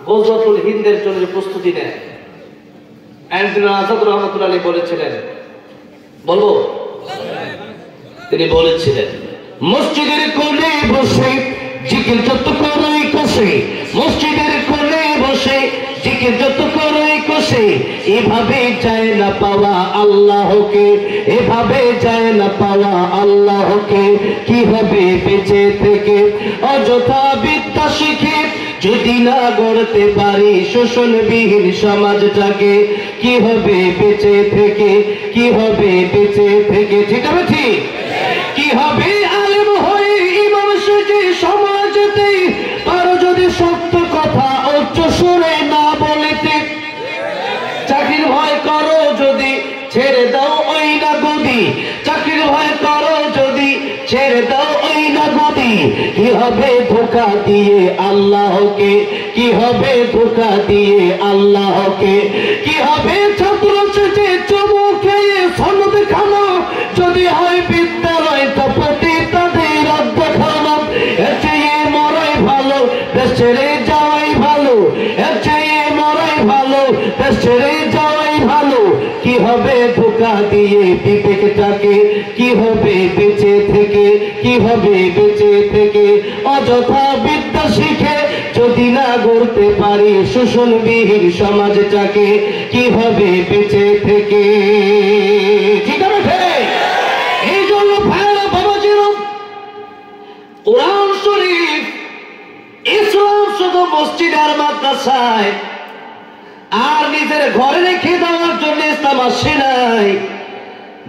গজওয়াতুল হিন্দের জন্য প্রস্তুতি নেয়। আনসার রাহমাতুল্লাহ আলাইহি বলেছিলেন বলবো? তিনি বলেছিলেন, মসজিদের কোণে বসে জিকির যত করই কষে, মসজিদের কোণে বসে জিকির যত করই কষে, এভাবে যায় না পাওয়া আল্লাহকে, এভাবে যায় না পাওয়া আল্লাহকে। কি হবে বেঁচে থেকে অযথা বিদ্যা শিখে, যদি না গড়তে পারি শোষণবিহীন সমাজটাকে? কি হবে বেঁচে থেকে, কি হবে বেঁচে থেকে? ঠিক আছে ঠিক? কি হবে আলেম হয়ে ইমাম সেজে সমাজেতে, পারো যদি সত্য কথা উচ্চ সুরে না বলিতে? চাকরির ভয় করো যদি ছেড়ে দাও ওই না গদি, চাকরির ভয় করো যদি ছেড়ে দাও ওই না গদি। কি হবে ধোঁকা দিয়ে আল্লাহকে, কি হবে ধোঁকা দিয়ে আল্লাহকে? কি হবে ছাত্র সেজে চুমু খেয়ে সনদ খানা, যদি হয় বিদ্যালয়টা প্রতি তাদের অধ্যখানা? এর চেয়ে মরাই ভালো, দেশ ছেড়ে যাওয়াই ভালো, এর চেয়ে মরাই ভালো, দেশ ছেড়ে যাওয়াই ভালো। কি হবে ধোঁকা দিয়ে বিবেকটাকে, কি হবে বেঁচে থেকে, কি হবে বেঁচে থেকে অযথা বিদ্যা শিখে, যদি না গড়তে পারি শোষণবিহীন সমাজটাকে? কি হবে বেঁচে থেকে? ঠিক আছে? এই জন্য ভাইরা বাবাজির, কোরআন শরীফ ইসলাম শুধু মসজিদ আর মাদ্রাসায় আর নিজের ঘরে রেখে দেওয়ার জন্য ইসলাম আসে নাই,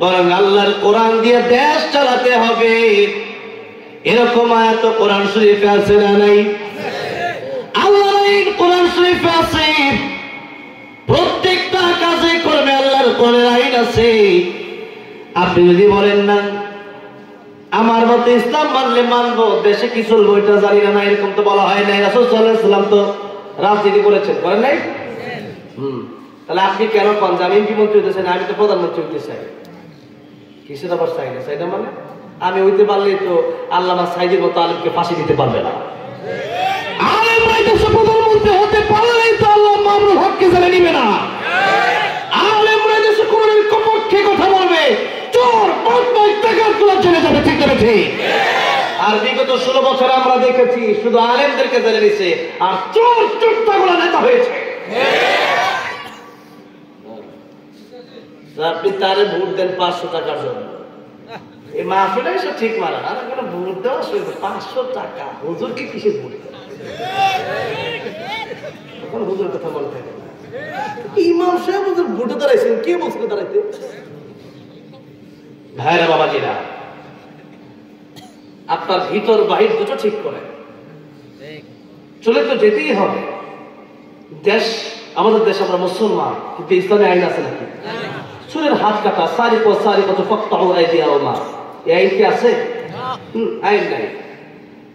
বরং আল্লাহর কোরআন দিয়ে দেশ চালাতে হবে। এরকম আয়াত কোরআন শরীফে আছে না নাই? আল্লাহর আইন কোরআন শরীফে আছে, প্রত্যেকটা কাজে করবে আল্লাহর কোরআনের আইন আছে। আপনি যদি বলেন না আমার মতে ইসলাম মানলে মানবো, দেশে কি চলবো এটা জানি না, এরকম তো বলা হয় নাই। রাসূল সাল্লাল্লাহু আলাইহি ওয়াসাল্লাম তো রাজনীতি করেছেন, করেন নাই? তাহলে আপনি কেন কোন যে আমি এমপি মন্ত্রী হইতে চাই না, আমি তো প্রধানমন্ত্রী হইতে চাই? কিসের আবার চাই না? চাইটা মানে আমি হইতে পারলেই তো আল্লামা সাইদের মতো আলেমকে ফাঁসি দিতে পারবে না। আলেমরাই দেশে প্রধানমন্ত্রী হতে পারলেই তো আল্লাহ মামুনুল হককে জেলে নিবে না। আলেমরাই দেশে কোরআনের পক্ষে কথা বলবে, চোর বদমাশ ডাকাতগুলো জেলে যাবে। ঠিক না ঠিক? আর বিগত 16 বছর আমরা দেখেছি শুধু আলেমদেরকে জেলে নিছে, আর চোর চোরটাগুলো নেতা হয়েছে। আপনি তারে ভোট দেন 500 টাকার জন্য, এই মাহফিলে এসে ঠিক মারা আর কোনো ভোট দেওয়া 500 টাকা। হুজুরকে কিসের ভোট দেন? এখন হুজুর কথা বলতে ইমাম সাহেব হুজুর ভোটে দাঁড়াইছেন, কে বলছিল দাঁড়াইতে? ভাইরা বাবাজিরা, আপনার ভিতর বাহির দুটো ঠিক করে চলে তো যেতেই হবে। দেশ আমাদের দেশ, আমরা মুসলমান, কিন্তু ইসলামে আইন আছে নাকি? চুলের হাত কাটা, সারিকো ফাকতাউ আইদিয়াহুমা, এই আইন কি আছে? আইন নাই।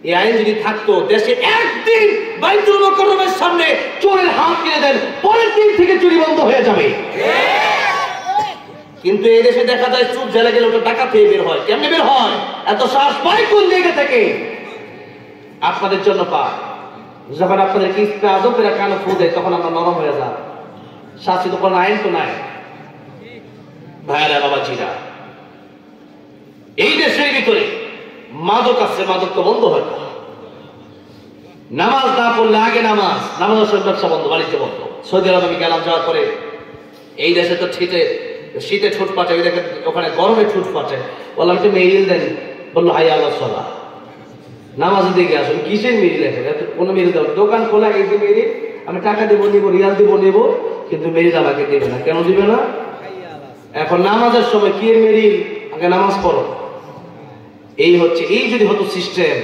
এই আইন যদি থাকতো, দেশে একদিন বাইতুল মুকাররমের সামনে চোরের হাত কেটে দেন, পরের দিন থেকে চুরি বন্ধ হয়ে যাবে। কিন্তু এই দেশে দেখা যায় চোর জেলে গেলে ওটা টাকা পেয়ে বের হয়। কেমনে বের হয়? এত সাহস পায় কোন জায়গা থেকে? আপনাদের জন্য পায়। যখন আপনাদের কিস্তি আজবের কানে ফু দেয়, তখন আমরা নরম হয়ে যান। শাসিত কোনো আইন তো নাই। ভাইরা বাবাজিরা, এই দেশের ভিতরে মাদক আছে, মাদক তো বন্ধ হয় না। নামাজ না পড়লে আগে নামাজের ব্যবসা বন্ধ, বাণিজ্য বন্ধ। সৌদি আরব আমি গেলাম, যাওয়ার পরে এই দেশে তো শীতে ঠোঁট পাটে, ওই দেখেন ওখানে গরমে ঠোঁট পাটে। বললাম একটু মেরিল দেন, বললো হাই আল্লাহ সাল্লাহ। নামাজের দিকে আসলে কিসের মেরিল আছে? কোনো মেরিল দেবো? দোকান খোলা গেছে মেরিল, আমি টাকা দেবো নিবো, রিয়াল দেবো নেবো, কিন্তু মেরিল আমাকে দেবে না। কেন দিবে না? এখন নামাজের সময় কি মেরিল? আগে নামাজ পড়ো। এই হচ্ছে, এই যদি হতো সিস্টেম,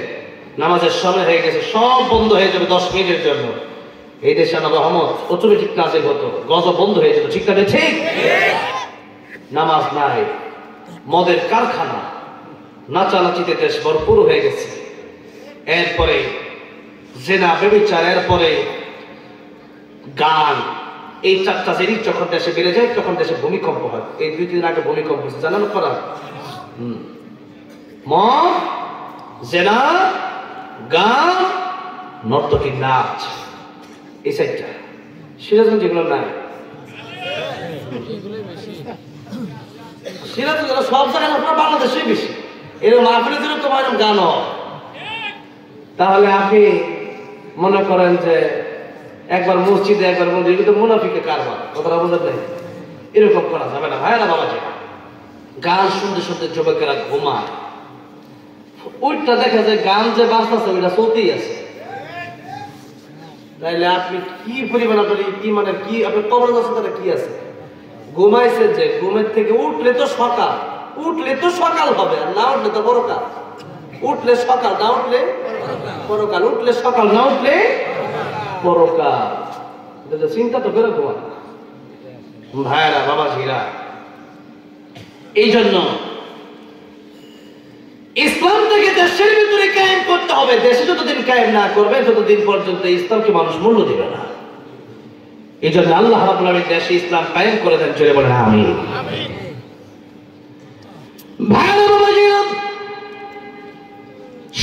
নামাজের সময় হয়ে গেছে, সব বন্ধ হয়ে যাবে 10 মিনিটের জন্য, এই দেশে আল্লাহর রহমত অটোমেটিক নাজিল হতো, গজব বন্ধ হয়ে যেত। ঠিক না ঠিক? নামাজ নাই, মদের কারখানা, নাচানাচিতে দেশ ভরপুর হয়ে গেছে। এরপরে জেনা, ব্যভিচার, এরপরে গান, এই 4টা জিনিস যখন দেশে বেড়ে যায়, তখন দেশে ভূমিকম্প হয়। এই 2 দিন আগে ভূমিকম্প হয়েছে, জানেন করা? মদ, জেনা, গান, নর্তকী নাচ, এই 4টা। সিরাজগঞ্জ যেগুলো নাই, সিরাজগঞ্জ সব জায়গায় আপনার বাংলাদেশেই বেশি, এরকম মাহফিলে যেরকম এরকম গান হয়। তাহলে আপনি মনে করেন যে একবার মসজিদে একবার মন্দিরে, কিন্তু মুনাফিকে কারবার, কথাটা বোঝা যায়, এরকম করা যাবে না ভাইরা বাবাজি। গান শুনতে শুনতে যুবকেরা ঘুমায়, ওইটা দেখা যায় গান যে বাজতেছে ওইটা চলতেই আছে। তাইলে আপনি কি পরিমাণ আপনার কি মানে কি আপনার কবর আছে তারা কি আছে? ঘুমাইছে যে ঘুমের থেকে উঠলে তো সকাল, উঠলে তো সকাল হবে, আর না উঠলে তো বড়কাল। উঠলে সকাল, না উঠলে পরকাল, উঠলে সকাল, না উঠলে পরকাল। এটা চিন্তা তো করে ঘুমান ভাইরা বাবাজিরা। এই জন্য ইসলামটাকে দেশের ভিতরে কায়েম করতে হবে। দেশে যতদিন কায়েম না করবে ততদিন পর্যন্ত ইসলামকে মানুষ মূল্য দিবে না। এই জন্য আল্লাহ রাব্বুল আলামিন দেশে ইসলাম কায়েম করে দেন, চলে বলেন আমিন। ভাইরা বাবাজিরা,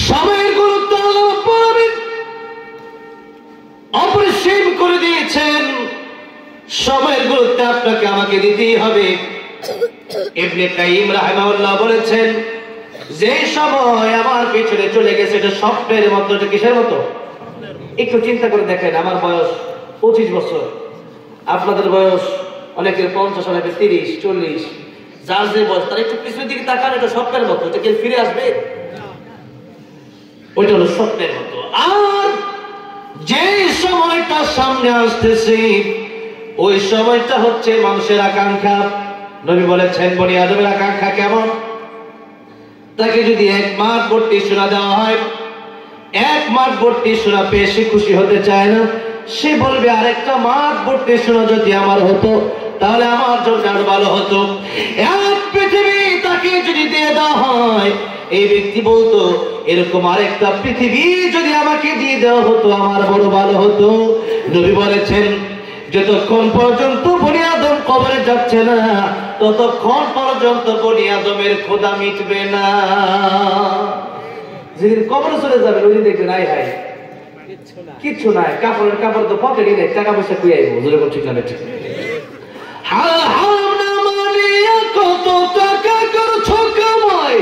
সময়ের গুরুত্ব আল্লাহ রাব্বুল আলামিন অপরিসীম করে দিয়েছেন। সময়ের গুরুত্ব আপনাকে আমাকে দিতেই হবে। ইবনে কাইয়িম রাহিমাহুল্লাহ বলেছেন, যে সময় আমার পেছনে চলে গেছে এটা স্বপ্নের মতো। এটা কিসের মতো? একটু চিন্তা করে দেখেন, আমার বয়স 25 বছর, আপনাদের বয়স অনেকের 50, অনেকের 30, 40, যার যে বয়স তার একটু পিছনের দিকে তাকান, এটা স্বপ্নের মতো। এটা কি ফিরে আসবে? ওইটা হলো স্বপ্নের মতো। আর যে সময়টা সামনে আসতেছে ওই সময়টা হচ্ছে মানুষের আকাঙ্ক্ষা। নবী বলেছেন, বনি আদমের আকাঙ্ক্ষা কেমন? তাকে যদি 1 মাঠ ভর্তি সোনা দেওয়া হয়, 1 মাঠ ভর্তি সোনা পেয়ে সে খুশি হতে চায় না। সে বলবে আরেকটা মাঠ ভর্তি সোনা যদি আমার হতো তাহলে আমার জন্য আরো ভালো হতো। এক পৃথিবী তাকে যদি দিয়ে দেওয়া হয়, এই ব্যক্তি বলতো এরকম আরেকটা পৃথিবী যদি আমাকে দিয়ে দেওয়া হতো আমার বড় ভালো হতো। নবী বলেছেন, যতক্ষণ পর্যন্ত বনি আদম কবরে যাচ্ছে না ততক্ষণ পর্যন্ত বনি আদমের ক্ষুধা মিটবে না। যেদিন কবরে চলে যাবে ওই দিন দেখবেন আই হাই কিচ্ছু নাই, কাপড় তো পকেটই নেই, টাকা পয়সা কুই আইবো। যেরকম ঠিক না ঠিক কত টাকা করছো কামাই,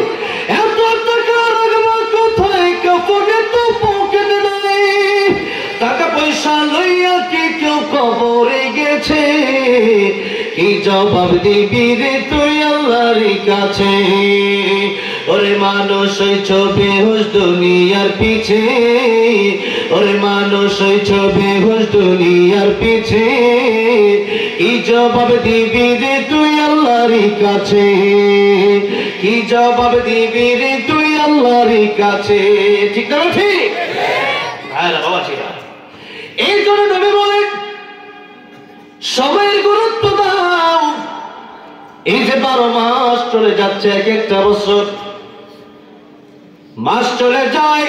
এত টাকা রাখবো কোথায়? কাপড়ে তো পকেট নাই। টাকা পয়সা লইয়া কি কেউ কবরে গেছে? কি জবাব দিবি রে তুই আল্লাহর কাছে? ওরে মানুষ হইছ বেহুশ দুনিয়ার পিছে, ওরে মানুষ হইছ বেহুশ দুনিয়ার পিছে। কি জবাব দিবি রে তুই আল্লাহর কাছে? কি জবাব দিবি রে তুই আল্লাহর কাছে? ঠিক না ঠিক? হ্যাঁ বাবা, ঠিক। এই জন্য নবী বলেন সময়ের গুরুত্ব দাও। এই যে 12 মাস চলে যাচ্ছে, এক একটা বছর, মাস চলে যায়,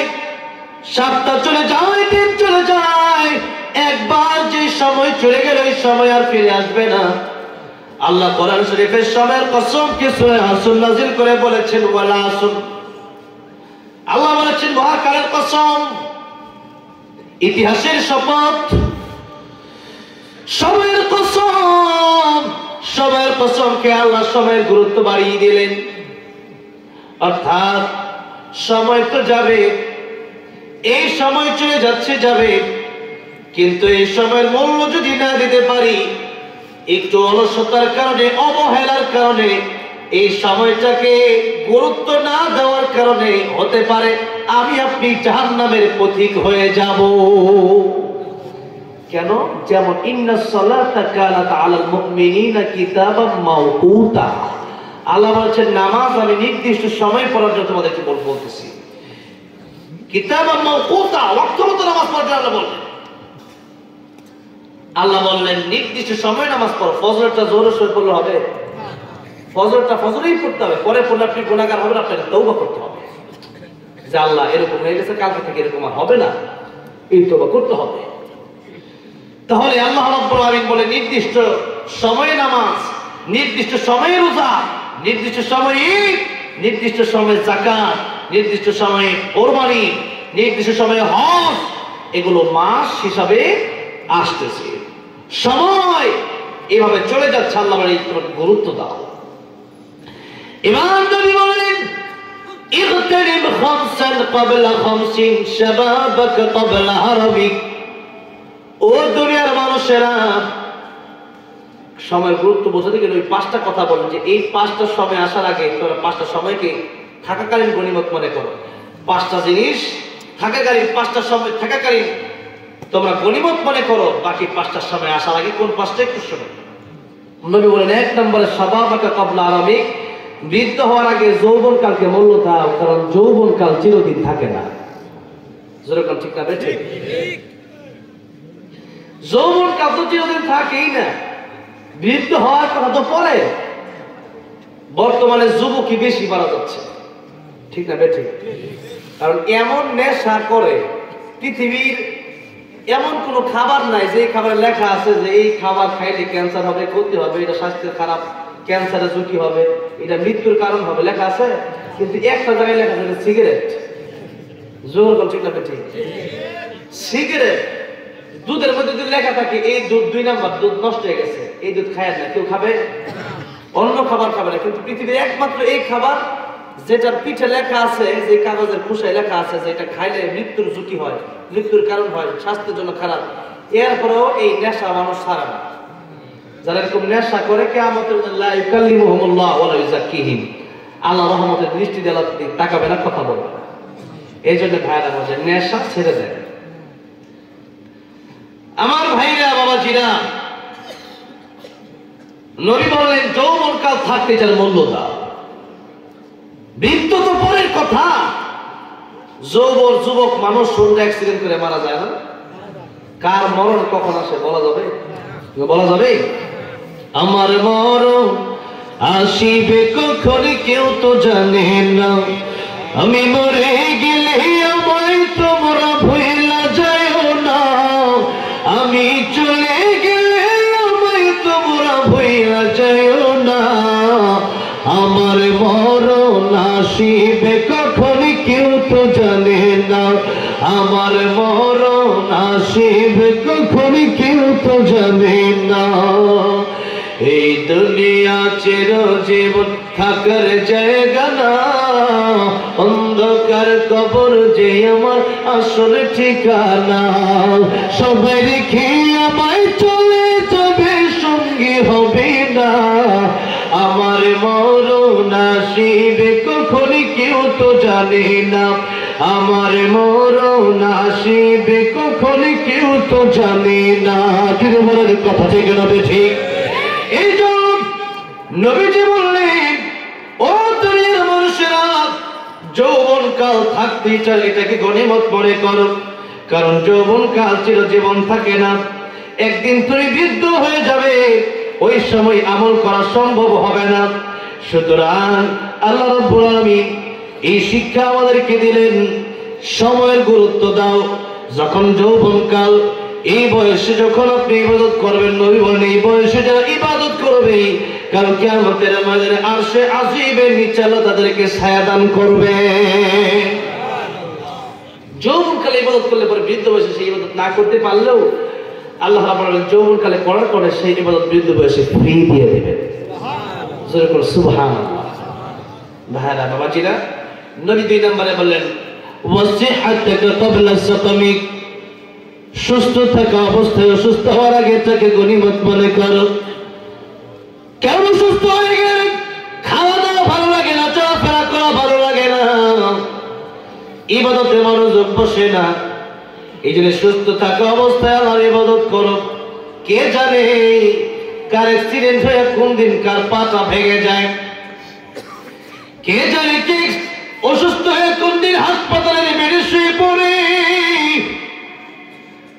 সপ্তাহ চলে যায়, দিন চলে যায়। একবার যে সময় চলে গেল ওই সময় আর ফিরে আসবে না। আল্লাহ কোরআন শরীফের সময়ের কসম কি সূরা আসর নাযিল করে বলেছেন, ওয়াল আসর। আল্লাহ বলেছেন মহাকালের কসম, ইতিহাসের শপথ, সময়ের কসম। সময়ের কসমকে আল্লাহ সময়ের গুরুত্ব বাড়িয়ে দিলেন। অর্থাৎ সময় তো যাবে, এই সময় চলে যাচ্ছে যাবে, কিন্তু এই সময়ের মূল্য যদি না দিতে পারি, একটু অলসতার কারণে, অবহেলার কারণে, এই সময়টাকে গুরুত্ব না দেওয়ার কারণে হতে পারে আমি আপনি জাহান্নামের পথিক হয়ে যাব। কেন? যেমন ইন্নাস সালাতা কানাত আলাল মুমিনিনা কিতাবাম মাওকুতা। আল্লাহ বলেছেন নামাজ আমি নির্দিষ্ট সময় পড়ার জন্য তোমাদেরকে বলতেছি। কিতাবাম মাওকুতা, ওয়াক্ত মতো নামাজ পড়তে আল্লাহ বলেন। আল্লাহ বললেন নির্দিষ্ট সময় নামাজ পড়ো। ফজরটা জোহরের সময় পড়লে হবে? ফজরটা ফজরেই পড়তে হবে, পরে পড়লে আপনি গুনাহগার হবেন, আপনাকে তওবা করতে হবে যে আল্লাহ এরকম হয়ে গেছে, কালকে থেকে এরকম আর হবে না, এই তওবা করতে হবে। তাহলে আল্লাহ রাব্বুল আলামিন বলে নির্দিষ্ট সময়ে নামাজ, নির্দিষ্ট সময়ে রোজা, নির্দিষ্ট সময়ে ঈদ, নির্দিষ্ট সময়ে যাকাত, নির্দিষ্ট সময়ে কোরবানি, নির্দিষ্ট সময়ে হজ, এগুলো মাস হিসাবে আসতেছে। সময় এভাবে চলে যাচ্ছে, আল্লাহ বলে গুরুত্ব দাও। ইমাম নবী বলেন ইগতানিম খামসান ক্বাবলা খামসিন শাবাবাক ক্বাবলা হারামিক। ও দুনিয়ার মানুষেরা, সময়ের গুরুত্ব বোঝাতে গেলে ওই 5টা কথা বলেন যে এই 5টা সময় আসার আগে তোমরা 5টা সময়কে থাকাকালীন গনিমত মনে করো। 5টা জিনিস থাকাকালীন, 5টা সময় থাকাকালীন তোমরা গনিমত মনে করো। বাকি 5টার সময় আসার আগে কোন 5টা একটু শোনো। নবী বলেন 1 নম্বরে শাবাবাকা ক্বাবলা হারামিক, বৃদ্ধ হওয়ার আগে যৌবনকালকে মূল্য দাও, কারণ যৌবনকাল চিরদিন থাকে না। যেরকম ঠিক না বেঠিক? যৌবনকাল তো চিরদিন থাকেই না, বৃদ্ধ হওয়ার কথা তো পরে। বর্তমানে যুবকই বেশি মারা যাচ্ছে, ঠিক না বেঠিক? কারণ এমন নেশা করে, পৃথিবীর এমন কোন খাবার নাই যে খাবারে লেখা আছে যে এই খাবার খাইলে ক্যান্সার হবে, ক্ষতি হবে, এটা স্বাস্থ্যের খারাপ, ক্যান্সারের ঝুঁকি হবে, এটা মৃত্যুর কারণ হবে, লেখা আছে। কিন্তু একটা জায়গায় লেখা আছে সিগারেট। জোর ঠিক না বেঠিক? সিগারেট, দুধের মধ্যে যদি লেখা থাকে এই দুধ 2 নাম্বার, দুধ নষ্ট হয়ে গেছে, এই দুধ খায় না, কেউ খাবে? অন্য খাবার খাবে না। কিন্তু পৃথিবীর একমাত্র এই খাবার যেটার পিঠে লেখা আছে, যে কাগজের খোসায় লেখা আছে যে এটা খাইলে মৃত্যুর ঝুঁকি হয়, মৃত্যুর কারণ হয়, স্বাস্থ্যের জন্য খারাপ, এরপরেও এই নেশা মানুষ ছাড়ে না। যারা এরকম নেশা করে কিয়ামতের দিন লা ইউকাল্লিমুহুমুল্লাহ ওয়া লা ইউযাক্কিহিম, আল্লাহ রহমতের দৃষ্টি দিয়ে তাকাবে না, কথা বলবে না। এই জন্য ভাইরা বলে নেশা ছেড়ে দেয়। আমার ভাইরা, বাবাজিরা, নবী বললেন যৌবনকাল থাকতে যার মূল্য দাও। বৃদ্ধ তো পরের কথা, যুবক মানুষ সন্ধ্যা অ্যাক্সিডেন্ট করে মারা যায় না? কার মরণ কখন আসে বলা যাবে? বলা যাবে? আমার মরণ আসিবে কখন কেউ তো জানে না, আমি মরে গেলে আমায় তোমরা ভুলা যায়ও না, আমি চলে গেলে আমায় তোমরা ভুলা যায়ও না, আমার মরণ আসিবে কখন কেউ তো জানে না, আমার মরণ আসিবে কখন কেউ তো জানে না। এই দুনিয়া চিরজীবন থাকার জায়গা না, অন্ধকার কবর যে আমার আসল ঠিকানা, সবাই রেখে আমায় চলে যাবে, সঙ্গী হবে না, আমার মরণ আসিবে কখন কেউ তো জানে না, আমার মরণ আসিবে কখন কেউ তো জানে না। তিরুমলের কথা ঠিক না ঠিক? এই জন্য নবীজি বললেন ও দুনিয়ার মানুষেরা, যৌবনকাল থাকতে চাইলে এটাকে গনিমত মনে করো, কারণ যৌবনকাল চিরজীবন থাকে না। একদিন তুমি বৃদ্ধ হয়ে যাবে, ওই সময় আমল করা সম্ভব হবে না। সুতরাং আল্লাহ রাব্বুল আলামিন এই শিক্ষা আমাদেরকে দিলেন, সময়ের গুরুত্ব দাও। যখন যৌবনকাল, এই বয়সে যখন আপনি ইবাদত করবেন, নবী বলেন এই বয়সে যারা ইবাদত করবে কাল কিয়ামতের ময়দানে আরশে আজিমের নিচে আল্লাহ তাদেরকে ছায়া দান করবে। যৌবনকালে ইবাদত করলে পরে বৃদ্ধ বয়সে সেই ইবাদত না করতে পারলেও আল্লাহ রাব্বুল আলামিন যৌবনকালে করার পরে সেই ইবাদত বৃদ্ধ বয়সে ফ্রি দিয়ে দেবেন। সুবহানাল্লাহ। ভাইরা, বাবাজিরা, নবী 2 নম্বরে বললেন ওয়াসিহাতাকা ক্বাবলা সাকামিক, সুস্থ থাকা অবস্থায় অসুস্থ হওয়ার আগে তাকে গনিমত মনে করো। কেন সুস্থ হয়ে গেলে খাওয়া দাওয়া ভালো লাগে না, চলাফেরা করা ভালো লাগে না, ইবাদতে মনোযোগ বসে না, এই জন্য সুস্থ থাকা অবস্থায় আল্লাহর ইবাদত করো। কে জানে কার অ্যাক্সিডেন্ট হয়ে কোন দিন কার পাটা ভেঙে যায়, কে জানে কে অসুস্থ হয়ে কোন দিন হাসপাতালের বেডে শুয়ে পড়ে।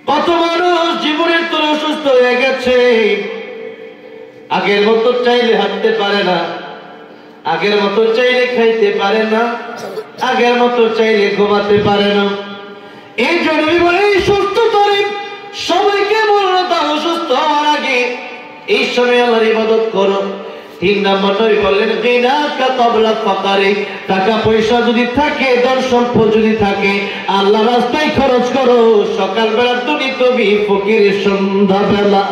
কত মানুষ জীবনের তোর অসুস্থ হয়ে গেছে, আগের মতো চাইলে হাঁটতে পারে না, আগের মতো চাইলে খাইতে পারে না, আগের মতো চাইলে ঘুমাতে পারে না। এই জন্যই বলে সুস্থ করে সবাইকে বললো তা অসুস্থ হওয়ার আগে এই সময় আল্লাহর ইবাদত করো। 3 নম্বর নবী বললেন গিনাকা ক্বাবলা ফাকারি, টাকা পয়সা যদি থাকে, ধন সম্পদ যদি থাকে, আল্লাহর রাস্তায় খরচ করো। সকালবেলা তুমি ফকিরের, সন্ধ্যাবেলা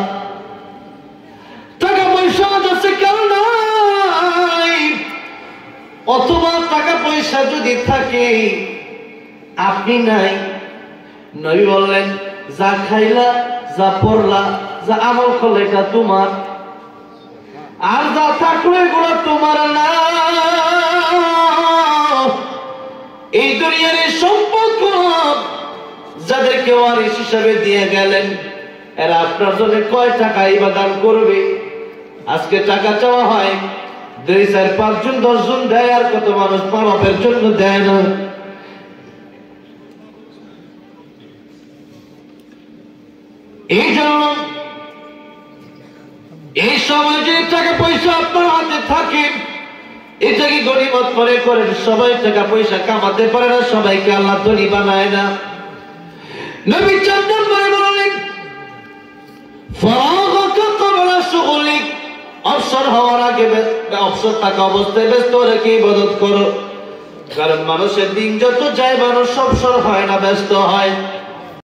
টাকা পয়সা যাচ্ছে কেউ নাই, অথবা টাকা পয়সা যদি থাকে আপনি নাই, নবী বললেন যা খাইলা, যা পড়লা, যা আমল করলে এটা তোমার, আর যা থাকলো এগুলো তোমার না। এই দুনিয়ার সম্পদ যাদেরকে ওয়ারিস হিসাবে দিয়ে গেলেন, এরা আপনার জন্য কয় টাকা ইবাদান করবে? আজকে টাকা চাওয়া হয়, 2, 4, 5 জন 10 জন দেয়, আর কত মানুষ পাপের জন্য দেয় না। এই জন্য এই সময় যে টাকা পয়সা আপনার হাতে থাকে, এটাকে গনিমত মনে করেন। সবাই টাকা পয়সা কামাতে পারে না, সবাইকে আল্লাহ ধনী বানায় না। নবী 4 নম্বরে বলেন ফারাগাকা ক্বাবলা শুগলিক, অবসর হওয়ার আগে, অবসর থাকা অবস্থায় ব্যস্ত রেখে ইবাদত করো। কারণ মানুষের দিন যত যায় মানুষ অবসর হয় না, ব্যস্ত হয়।